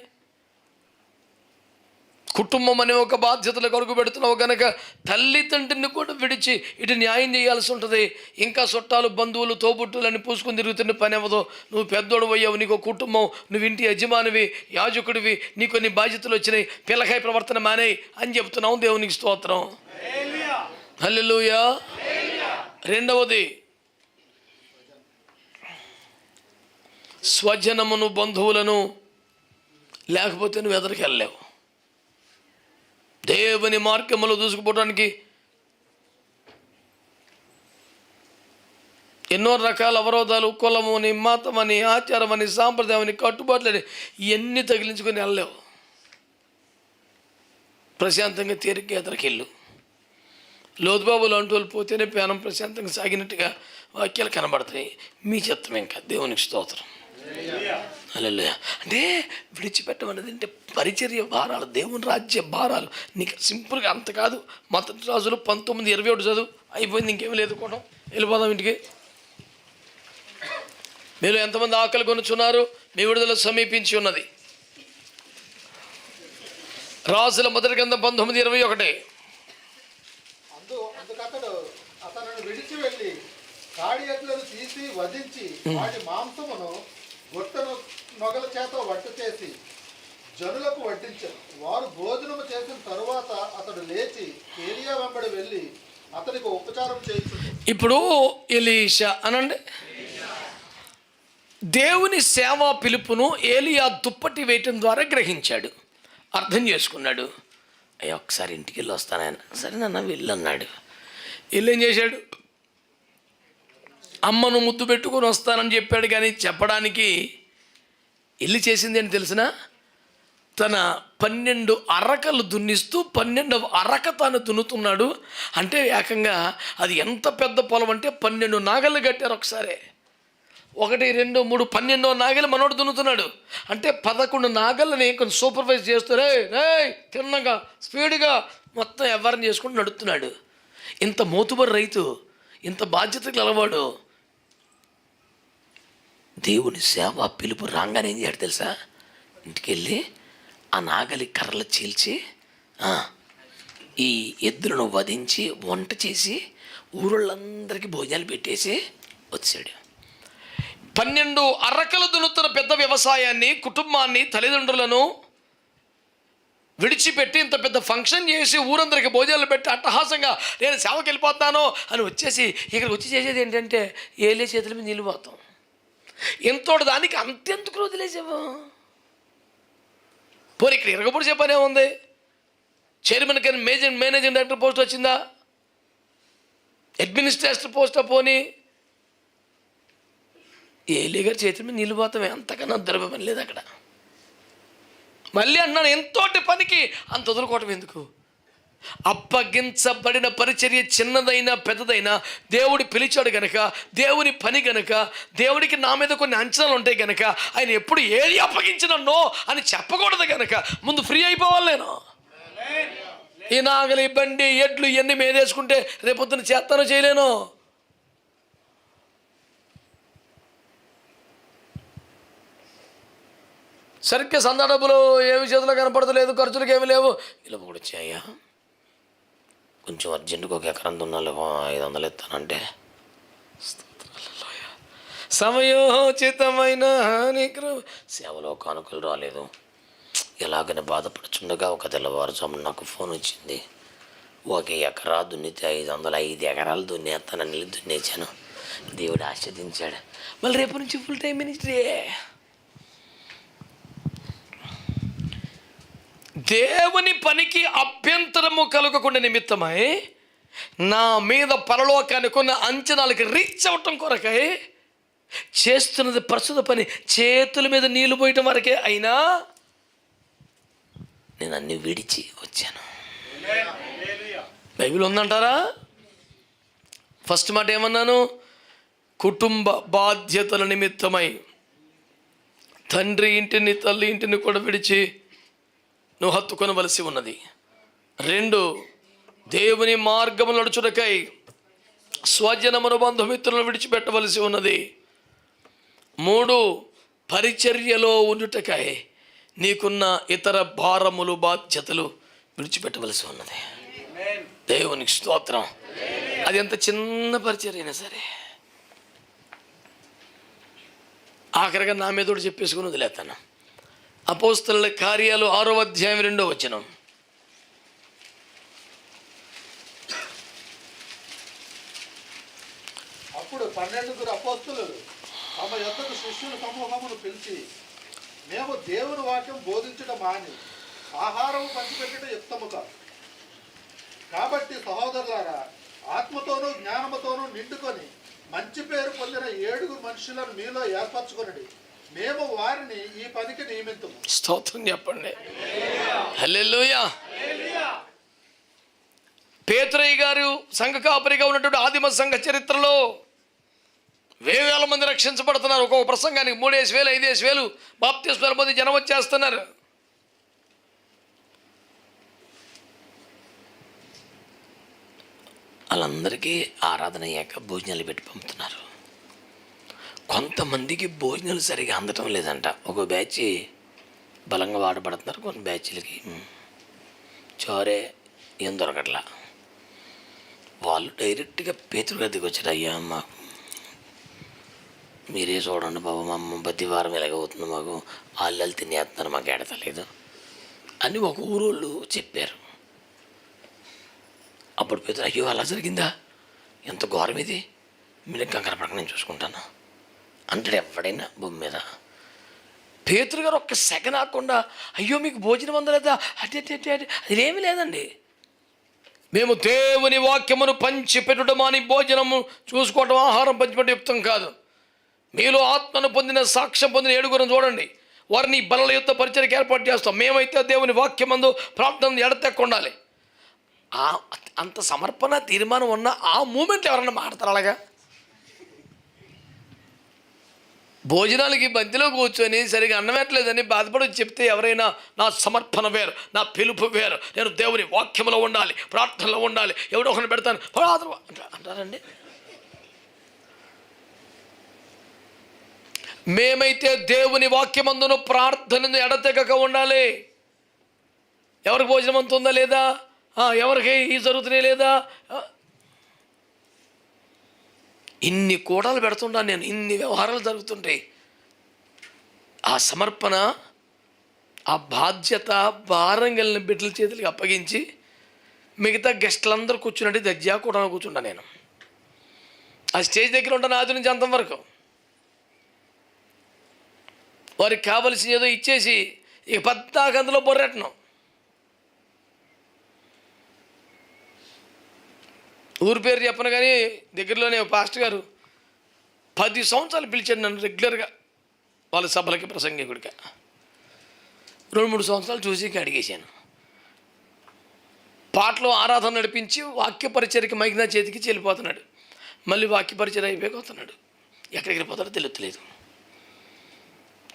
కుటుంబం అనే ఒక బాధ్యతలు కొరకు పెడుతున్నావు కనుక తల్లిదండ్రిని కూడా విడిచి ఇటు న్యాయం చేయాల్సి ఉంటుంది. ఇంకా చుట్టాలు, బంధువులు, తోబుట్టులని పూసుకొని తిరుగుతున్న పని అవ్వదు. నువ్వు పెద్దోడు అయ్యావు, నీకు కుటుంబం, నువ్వు ఇంటి యజమానివి, యాజకుడివి, నీకు కొన్ని బాధ్యతలు వచ్చినాయి. పిల్లకాయ ప్రవర్తన మానేయి అని చెప్తున్నావు. దేవునికి స్తోత్రం, హల్లెలూయా. రెండవది, స్వజనమును బంధువులను లేకపోతే నువ్వు ఎదరికి వెళ్ళలేవు. దేవుని మార్గంలో దూసుకుపోవడానికి ఎన్నో రకాల అవరోధాలు, కులమని, మతమని, ఆచారమని, సాంప్రదాయమని, కట్టుబాట్లని ఇవన్నీ తగిలించుకొని వెళ్ళలేవు. ప్రశాంతంగా తీరిగ్గా ఎదరికెళ్ళు. లోతుబాబులు అంటూ వాళ్ళు పోతేనే పేనం ప్రశాంతంగా సాగినట్టుగా వాక్యాలు కనబడతాయి. మీ చిత్తం ఇంకా దేవునికి స్తోత్రం. హల్లెలూయా. అంటే విడిచిపెట్టమన్నది అంటే పరిచర్య భారాలు, దేవుని రాజ్య భారాలు. నీకు సింపుల్గా అంత కాదు. మొదటి రాజులు 19:21 చదువు, అయిపోయింది, ఇంకేం లేదు కోటం, వెళ్ళిపోదాం ఇంటికి. మీరు ఎంతమంది ఆకలి కొనుచున్నారు? మీ విడుదల సమీపించి ఉన్నది. రాజుల మొదటి గ్రంథం 19:21. అందుకతడు అతనిని విడిచి వెళ్ళి కాడి ఎడ్లను తీసి వధించి వాటి మాంసమును గొట్టను నొగల చేత వట్టు చేసి జనులకు వడ్డించారు. వారు భోజనము చేసిన తరువాత అతడు లేచి ఏలియా వెంబడి వెళ్ళి అతనికి ఉపచారం చేయించాడు. ఇప్పుడు ఎలీషా అనండి. దేవుని సేవా పిలుపును ఏలియా దుప్పటి వేయటం ద్వారా గ్రహించాడు, అర్థం చేసుకున్నాడు. అయ్యా ఒకసారి ఇంటికి వెళ్ళి వస్తాను ఆయన. సరే నాన్న వెళ్ళి అన్నాడు. వెళ్ళి ఏం చేశాడు? అమ్మను ముద్దు పెట్టుకొని వస్తానని చెప్పాడు. కానీ చెప్పడానికి వెళ్ళి చేసింది ఏంటి తెలిసిన? తన 12 అరకలు దున్నిస్తూ 12వ అరక తాను దున్నుతున్నాడు. అంటే ఏకంగా అది ఎంత పెద్ద పొలం అంటే 12 నాగళ్ళు కట్టారు ఒకసారి. 1, 2, 3, 12వ నాగలు మనోడు దున్నుతున్నాడు. అంటే 11 నాగళ్ళని కొంచెం సూపర్వైజ్ చేస్తూ తిన్నగా స్పీడ్గా మొత్తం ఎవరిని చేసుకుంటూ నడుస్తున్నాడు. ఇంత మోతుబరి రైతు, ఇంత బాధ్యతకు గలవాడు. దేవుని సేవ పిలుపు రాగానే ఏం చేయాడు తెలుసా? ఇంటికి వెళ్ళి ఆ నాగలి కర్రలు చీల్చి ఈ ఎద్దులను వధించి వంట చేసి ఊరోళ్ళందరికీ భోజనాలు పెట్టేసి వచ్చాడు. 12 అరకలు దున్నుతున్న పెద్ద వ్యవసాయాన్ని, కుటుంబాన్ని, తల్లిదండ్రులను విడిచిపెట్టి ఇంత పెద్ద ఫంక్షన్ చేసి ఊరందరికి భోజనాలు పెట్టి అట్టహాసంగా నేను సేవకి వెళ్ళిపోతాను అని వచ్చేసి ఇక్కడికి వచ్చి చేసేది ఏంటంటే ఏలే చేతుల మీద నీళ్ళు పోతాం. ఎంతోటి దానికి అంతెందుకు వదిలేసావు? పోనీ ఇక్కడ ఇరగపూడి చెప్పనే ఉంది. చైర్మన్ కానీ మేనేజింగ్ డైరెక్టర్ పోస్ట్ వచ్చిందా? అడ్మినిస్ట్రేటర్ పోస్టా? పోనీ ఏలే గారి చేతుల మీద నీళ్ళు పోతామే, అంతకన్నా ద్రవ్య పని లేదు అక్కడ. మళ్ళీ అన్నాను, ఎంతోటి పనికి అంత వదులుకోవటం ఎందుకు? అప్పగించబడిన పరిచర్య చిన్నదైనా పెద్దదైనా దేవుడు పిలిచాడు గనక, దేవుని పని గనక, దేవుడికి నా మీద కొన్ని అంచనాలు ఉంటాయి గనక ఆయన ఎప్పుడు ఏది అప్పగించినో అని చెప్పకూడదు గనక ముందు ఫ్రీ అయిపోవాలి. నేను ఈ నాగలి, బండి, ఎడ్లు ఇవన్నీ మేదేసుకుంటే రేపొద్దున చేస్తానో చేయలేను. సరిగ్గా సందా డబ్బులు ఏమి చేతిలో కనపడతలేదు, ఖర్చులకు ఏమి లేవు. ఇలా కూడా వచ్చాయా, కొంచెం అర్జెంటుగా 1 ఎకరం దున్నాలి, 500 ఇస్తానంటే సమయోచితమైన సేవలో కానుకలు రాలేదు. ఎలాగని బాధపడుచుండగా ఒక తెల్లవారుజామున నాకు ఫోన్ వచ్చింది. 1 ఎకరా దున్నితే 500, 5 ఎకరాలు దున్నేస్తానని నీళ్ళు దున్నేసాను. దేవుడు ఆస్వాదించాడు. మళ్ళీ రేపు నుంచి ఫుల్ టైం మినిస్ట్రీ. దేవుని పనికి అభ్యంతరము కలగకుండా నిమిత్తమై నా మీద పరలోకానికి ఉన్న అంచనాలకి రీచ్ అవ్వటం కొరకై చేస్తున్నది ప్రస్తుత పని. చేతుల మీద నీళ్లు పోయటం వరకే అయినా నేను అన్ని విడిచి వచ్చాను. బైబిల్ ఉందంటారా? ఫస్ట్ మాట ఏమన్నాను? కుటుంబ బాధ్యతల నిమిత్తమై తండ్రి ఇంటిని, తల్లి ఇంటిని కూడా విడిచి నువ్వు హత్తుకొనవలసి ఉన్నది. 2 దేవుని మార్గము నడుచుటకై స్వజనమును, బంధుమిత్రులను విడిచిపెట్టవలసి ఉన్నది. 3 పరిచర్యలో ఉండుటకై నీకున్న ఇతర భారములు, బాధ్యతలు విడిచిపెట్టవలసి ఉన్నది. దేవునికి స్తోత్రం. అది ఎంత చిన్న పరిచర్య అయినా సరే ఆఖరిగా నా మీద కూడా చెప్పేసుకుని వదిలేస్తాను. అపోస్తలుల కార్యాలు 6వ అధ్యాయం 2వ వచనం. అప్పుడు 12 అపోస్తలులు తమ యొద్దకు శిష్యుల సమూహమును పిలిచి, మేము దేవుని వాక్యం బోధించడం మాని ఆహారం పంచిపెట్టడం యుక్తము కాదు. కాబట్టి సహోదరులారా, ఆత్మతోనూ జ్ఞానముతోనూ నిండుకొని మంచి పేరు పొందిన 7 మనుషులను మీలో ఏర్పరచుకొనడి. మేము వారిని ఈ పనికి నియమించము. స్తోత్రం చెప్పండి. హల్లెలూయా. పేతురయ్య గారు సంఘ కాపరిగా ఉన్నటువంటి ఆదిమ సంఘ చరిత్రలో వేల మంది రక్షించబడుతున్నారు. ఒక్కొక్క ప్రసంగానికి 3,000 5,000 బాప్తిస్మాల మంది జనం వచ్చేస్తున్నారు. వాళ్ళందరికీ ఆరాధన అయ్యాక భోజనాలు పెట్టి పంపుతున్నారు. కొంతమందికి భోజనాలు సరిగా అందటం లేదంట. ఒక బ్యాచ్ బలంగా వాడబడుతున్నారు, కొన్ని బ్యాచ్లకి చోరే ఏం దొరకట్లా. వాళ్ళు డైరెక్ట్గా పేతురు గదికి వచ్చారు. అయ్యా అమ్మ మీరే చూడండి బాబు, మా అమ్మ ప్రతి వారం ఎలాగవుతుంది, మాకు వాళ్ళు తినేస్తున్నారు, మాకు ఎడతలేదు అని ఒక ఊరోళ్ళు చెప్పారు. అప్పుడు పేతురు, అయ్యో అలా జరిగిందా, ఎంత ఘోరం ఇది, మీరు కంగారు పడక నేను చూసుకుంటాను అంటాడు ఎవడైనా భూమి మీద. పేతురు గారు ఒక్క సెకండ్ ఆకుండా, అయ్యో మీకు భోజనం అందలేదా, అదేమీ లేదండి, మేము దేవుని వాక్యమును పంచిపెట్టడం అని భోజనము చూసుకోవటం, ఆహారం పంచిపెట్టే యుక్తం కాదు. మీలో ఆత్మను పొందిన సాక్ష్యం పొందిన 7 చూడండి, వారిని బలల యుద్ధ పరిచర్యకు ఏర్పాటు చేస్తాం. మేమైతే దేవుని వాక్యమందు ప్రార్థన ఎడతెక్క ఉండాలి. అంత సమర్పణ తీర్మానం ఉన్న ఆ మూమెంట్లో ఎవరన్నా మాట్లాడతారు అలాగా? భోజనాలకి బంతిలో కూర్చొని సరిగా అన్నమెట్లేదని బాధపడి చెప్తే ఎవరైనా నా సమర్పణ వేరు, నా పిలుపు వేరు, నేను దేవుని వాక్యంలో ఉండాలి, ప్రార్థనలో ఉండాలి, ఎవడో ఒకరిని పెడతాను అంటారండి. మేమైతే దేవుని వాక్యమందును ప్రార్థనను ఎడతెగక ఉండాలి. ఎవరికి భోజనం అంత ఉందా లేదా, ఎవరికి ఈ జరుగుతున్నాయి లేదా, ఇన్ని కూడాలు పెడుతుంటాను నేను, ఇన్ని వ్యవహారాలు జరుగుతుంటాయి. ఆ సమర్పణ, ఆ బాధ్యత భారం కలిగిన బిడ్డల చేతులకి అప్పగించి మిగతా గెస్టులందరూ కూర్చున్నట్టు దర్జా కూడా కూర్చుంటా నేను. ఆ స్టేజ్ దగ్గర ఉంటాను ఆది నుంచి అంతం వరకు. వారికి కావలసిన ఏదో ఇచ్చేసి ఇక పద్దాకందులో బొర్రెట్టను. ఊరి పేరు చెప్పను కానీ దగ్గరలోనే పాస్టర్ గారు 10 సంవత్సరాలు పిలిచాడు నన్ను రెగ్యులర్గా వాళ్ళ సభలకి ప్రసంగికుడిగా. 2-3 సంవత్సరాలు చూసి అడిగేశాను. పాటలు ఆరాధన నడిపించి వాక్య పరిచర్యకి మైక్ నా చేతికి వెళ్ళిపోతున్నాడు. మళ్ళీ వాక్య పరిచర్య అయిపోతున్నాడు. ఎక్కడికి వెళ్ళిపోతాడో తెలుస్తలేదు.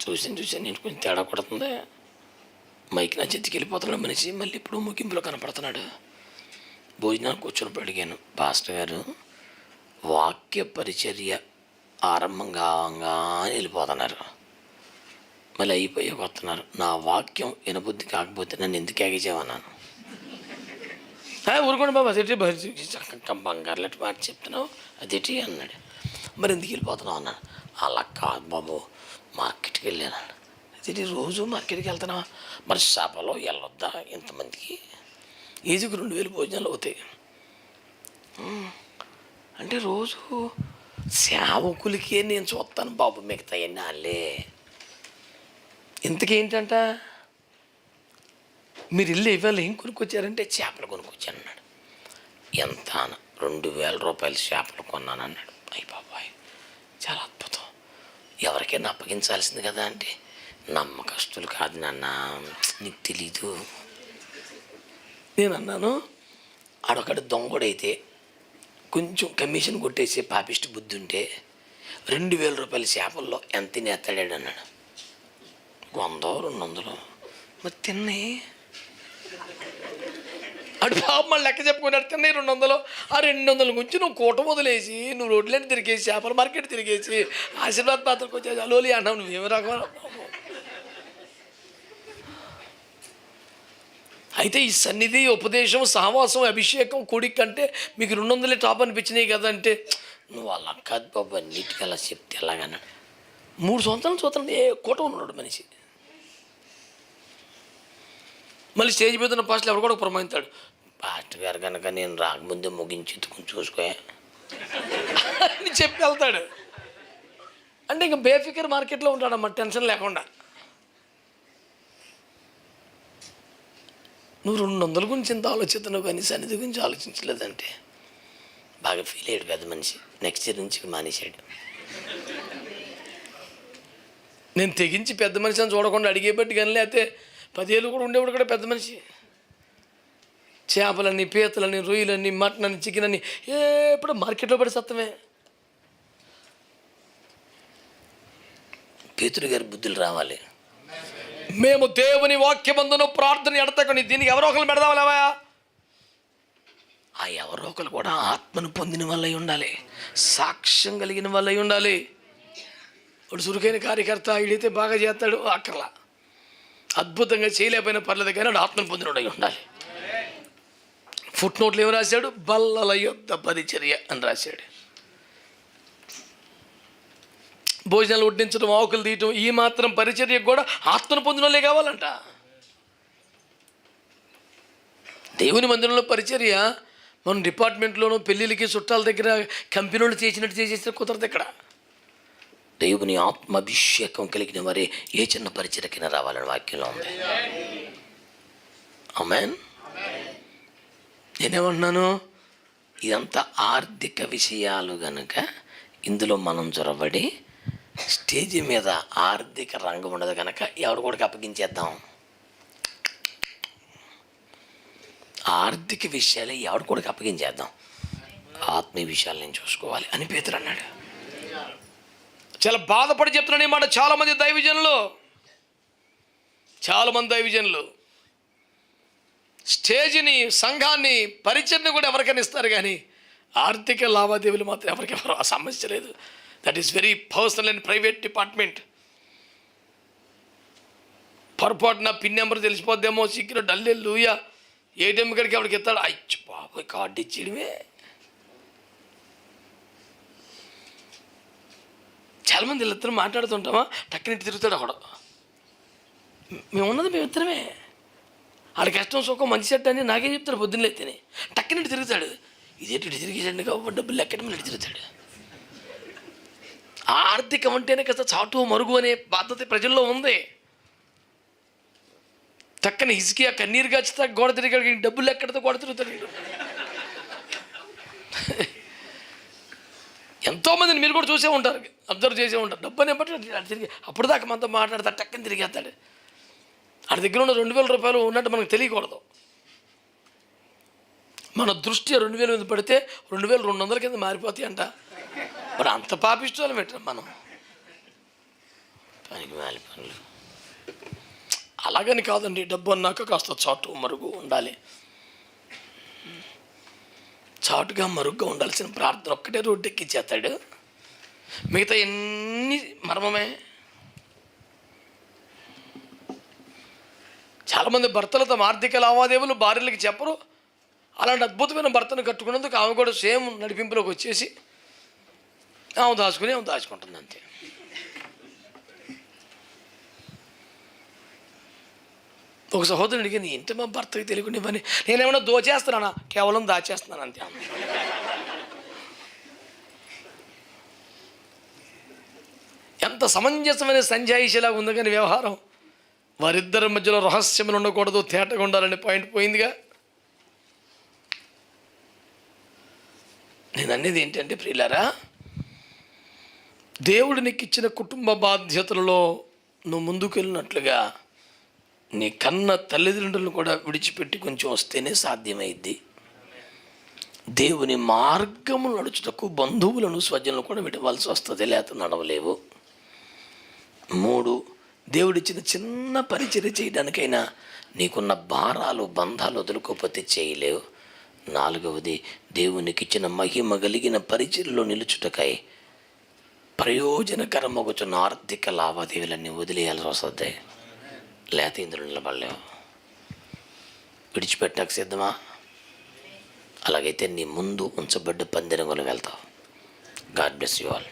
చూసాను నేను, కొంచెం తేడా కొడుతుంది. మైక్ నా చేతికి వెళ్ళిపోతున్నాడు మనిషి, మళ్ళీ ఇప్పుడు ముగింపులో కనపడుతున్నాడు. భోజనానికి కూర్చొని అడిగాను, పాస్టర్ గారు వాక్య పరిచర్య ఆరంభం కావంగానే వెళ్ళిపోతున్నారు, మళ్ళీ అయిపోయి వస్తున్నారు, నా వాక్యం వినబుద్ధి కాకపోతే నన్ను ఎందుకు ఆగించావన్నాను. ఊరుకోండి బాబు, అదేంటి బంగారులెట్టి మాట చెప్తున్నావు అదేంటి అన్నాడు. మరి ఎందుకు వెళ్ళిపోతున్నావు అన్నాను. అలా కాదు బాబు, మార్కెట్కి వెళ్ళాను. అదేంటి రోజు మార్కెట్కి వెళ్తున్నావా, మరి సభలో వెళ్ళొద్దా ఇంతమందికి, ఈజీకి 2,000 భోజనాలు అవుతాయి అంటే రోజు సేవకులకే నేను చూస్తాను బాబు, మిగతా ఎన్నాళ్ళే. ఇంతకేంటంట, మీరు ఇల్లు ఇవాళ ఏం కొనుక్కొచ్చారంటే చేపలు కొనుక్కొచ్చాను అన్నాడు. ఎంత 2,000 రూపాయలు చేపలు కొన్నాను అన్నాడు. అయ్యి బాబాయ్ చాలా అద్భుతం, ఎవరికైనా అప్పగించాల్సింది కదా అంటే, నమ్మకస్తులు కాదు నాన్న, నీకు తెలీదు. నేను అన్నాను, ఆడొకటి దొంగడైతే కొంచెం కమిషన్ కొట్టేసి పాపిష్టి బుద్ధి ఉంటే 2,000 రూపాయల చేపల్లో ఎంత తినేస్తాడాడు అన్నాడు. 100-200 మరి తిన్నాయి. అటు పాప మళ్ళీ లెక్క చెప్పుకున్నాడు, తిన్నాయి 200. ఆ 200 గురించి నువ్వు కూట వదిలేసి నువ్వు రోడ్లన్నీ తిరిగేసి చేపల మార్కెట్ తిరిగేసి ఆశీర్వాద్ పాత్రకు వచ్చేసి అలోలి అన్నావు, నువ్వేమి రకం. అయితే ఈ సన్నిధి, ఉపదేశం, సహవాసం, అభిషేకం, కూడిక అంటే మీకు 200 టాప్ అనిపించినాయి కదా అంటే, నువ్వు అలా కాదు బాబు అన్నిటికీ అలా చెప్తే ఎలాగన్నాడు. 3 సంవత్సరాలు చూస్తాను ఏ కూట ఉన్నాడు మనిషి. మళ్ళీ స్టేజ్ మీద ఉన్న పాస్టర్లు ఎవరు కూడా ప్రమాణిస్తాడు, పాస్టర్ గారు కనుక నేను రాకముందే ముగించి ఎత్తుకుని చూసుకో అని చెప్పి వెళ్తాడు. అంటే ఇంకా బేఫికర్ మార్కెట్లో ఉంటాడన్నమాట, టెన్షన్ లేకుండా. నువ్వు 200 గురించి ఎంత ఆలోచిస్తున్నావు కానీ సన్నిధి గురించి ఆలోచించలేదంటే బాగా ఫీల్ అయ్యాడు పెద్ద మనిషి. నెక్స్ట్ ఇయర్ నుంచి మానేశాడు. నేను తెగించి పెద్ద మనిషి అని చూడకుండా అడిగేబట్టి కానీ, లేకపోతే 10 ఏళ్ళు కూడా ఉండేవాడు కూడా పెద్ద మనిషి. చేపలని, పీతలని, రొయ్యలని, మటన్ అని, చికెన్ అని ఎప్పుడు మార్కెట్లో పడి సత్తమే. పేతురు గారి బుద్ధులు రావాలి. మేము దేవుని వాక్యమందును ప్రార్థన ఎడతకొని దీనికి ఎవరో ఒకరు పెడదాం లేవా? ఆ ఎవరో ఒకరు కూడా ఆత్మను పొందిన వల్ల ఉండాలి, సాక్ష్యం కలిగిన వల్ల ఉండాలి. ఇప్పుడు చురుకైన కార్యకర్త వీడైతే బాగా చేస్తాడు అక్కర్లా, అద్భుతంగా చేయలేకపోయినా పర్లేదు కానీ వాడు ఆత్మను పొందినోడై ఉండాలి. ఫుట్ నోట్లు ఏమి రాశాడు? బల్లల యొద్ద పరిచర్య అని రాశాడు. భోజనాలు వడ్డించడం, ఆకులు తీయటం, ఈ మాత్రం పరిచర్యకు కూడా ఆత్మను పొందిన వాళ్ళే కావాలంట. దేవుని మందిరంలో పరిచర్య మనం డిపార్ట్మెంట్లోనూ పెళ్ళిళ్ళకి చుట్టాల దగ్గర కంపెనీలు చేసినట్టు చేసేస్తే కుదరదు. ఇక్కడ దేవుని ఆత్మాభిషేకం కలిగిన వారే ఏ చిన్న పరిచర్యకైనా రావాలని వాక్యంలో ఉంది. ఆమేన్. నేనేమంటున్నాను, ఇదంతా ఆర్థిక విషయాలు కనుక ఇందులో మనం చొరబడి స్టేజ్ మీద ఆర్థిక రంగం ఉండదు కనుక ఎవరు కూడా అప్పగించేద్దాం. ఆర్థిక విషయాలే ఎవడు కూడా అప్పగించేద్దాం, ఆత్మీయ విషయాలు నేను చూసుకోవాలి అని పేతురు అన్నాడు. చాలా బాధపడి చెప్తున్నాను ఈ మాట. చాలామంది దైవజనులు స్టేజ్ని, సంఘాన్ని, పరిచయని కూడా ఎవరికైనా ఇస్తారు కానీ ఆర్థిక లావాదేవీలు మాత్రం ఎవరికెవరో ఆ సమస్య లేదు. That is very personal and private department. పొరపాటున పిన్ నెంబర్ తెలిసిపోద్దేమో, సీక్రెట్ అల్లెలుయా ఏటీఎం కాడికి ఎవరికి ఇస్తాడు, అయ్యి బాబోయ్ కార్డు ఇచ్చేయడమే. చాలామంది వీళ్ళిద్దరు మాట్లాడుతుంటామా, టక్కునింటి తిరుగుతాడు ఒకడు. మేము ఇద్దరమే. ఆడ కష్టం సుఖం మంచి చెట్టు అని నాకేం చెప్తాడు పొద్దున్న లేతేనే, టక్కునింటి తిరుగుతాడు. ఇదేంటి ఇటు తిరిగేసండి కాబట్టి డబ్బులు లెక్కడం ఇటు తిరుగుతాడు. ఆర్థికం అంటేనే కదా చాటు మరుగు అనే బాధ్యత ప్రజల్లో ఉంది. టక్కన ఇసుకి ఆ కన్నీరు గచ్చితే గోడ తిరిగాడు, డబ్బులు ఎక్కడితో గోడ తిరుగుతాడు. ఎంతోమందిని మీరు కూడా చూసే ఉంటారు, అబ్జర్వ్ చేసే ఉంటారు. డబ్బు అని బట్టి తిరిగి అప్పుడు దాకా మనతో మాట్లాడతాడు, టక్కని తిరిగేస్తాడు. ఆడి దగ్గర ఉన్న 2000 రూపాయలు ఉన్నట్టు మనకు తెలియకూడదు. మన దృష్టి 2000 మీద పడితే 2200 కింద మారిపోతాయి అంట. మరి అంత పాపిష్టాలు పెట్టాం మనం, పనికి మాలి పనులు. అలాగని కాదండి, డబ్బు అన్నాక కాస్త చాటు మరుగు ఉండాలి. చాటుగా మరుగుగా ఉండాల్సిన ప్రార్థన ఒక్కటే రోడ్డు ఎక్కించేస్తాడు, మిగతా ఎన్ని మర్మమే. చాలామంది భర్తలు తమ ఆర్థిక లావాదేవీలు భార్యలకి చెప్పరు. అలాంటి అద్భుతమైన భర్తను కట్టుకున్నందుకు ఆమె కూడా సేమ్ నడిపింపులోకి వచ్చేసి ఆమె దాచుకుంటుంది అంతే. ఒక సహోదరుడికి నీ ఇంటి మా భర్తకి తెలియకుండా ఇవ్వని, నేనేమన్నా దోచేస్తున్నానా? కేవలం దాచేస్తున్నాను అంతే. ఎంత సమంజసమైన సంజాయిషిలాగా ఉంది కానీ వ్యవహారం. వారిద్దరి మధ్యలో రహస్యములు ఉండకూడదు, తేటగా ఉండాలనే పాయింట్ పోయిందిగా. నేను అనేది ఏంటంటే ప్రియులారా, దేవుడు నీకు ఇచ్చిన కుటుంబ బాధ్యతలలో నువ్వు ముందుకెళ్ళినట్లుగా నీ కన్న తల్లిదండ్రులను కూడా విడిచిపెట్టి కొంచెం వస్తేనే సాధ్యమైద్ది. దేవుని మార్గము నడుచుటకు బంధువులను, స్వజనులను కూడా విడవలసి వస్తుంది, లేకపోతే నడవలేవు. 3, దేవుడిచ్చిన చిన్న పరిచర్య చేయడానికైనా నీకున్న భారాలు, బంధాలు వదులుకోకపోతే చేయలేవు. 4వది, దేవునికి ఇచ్చిన మహిమ కలిగిన పరిచర్యలో నిలుచుటకై ప్రయోజనకరమగుచున్న ఆర్థిక లావాదేవీలన్నీ వదిలేయాల్సి వస్తుంది, లేకపోతే ఇందులో నిలబడలేవు. విడిచిపెట్టడానికి సిద్ధమా? అలాగైతే నీ ముందు ఉంచబడ్డ పందిరంగులు వెళ్తావు. God bless you all.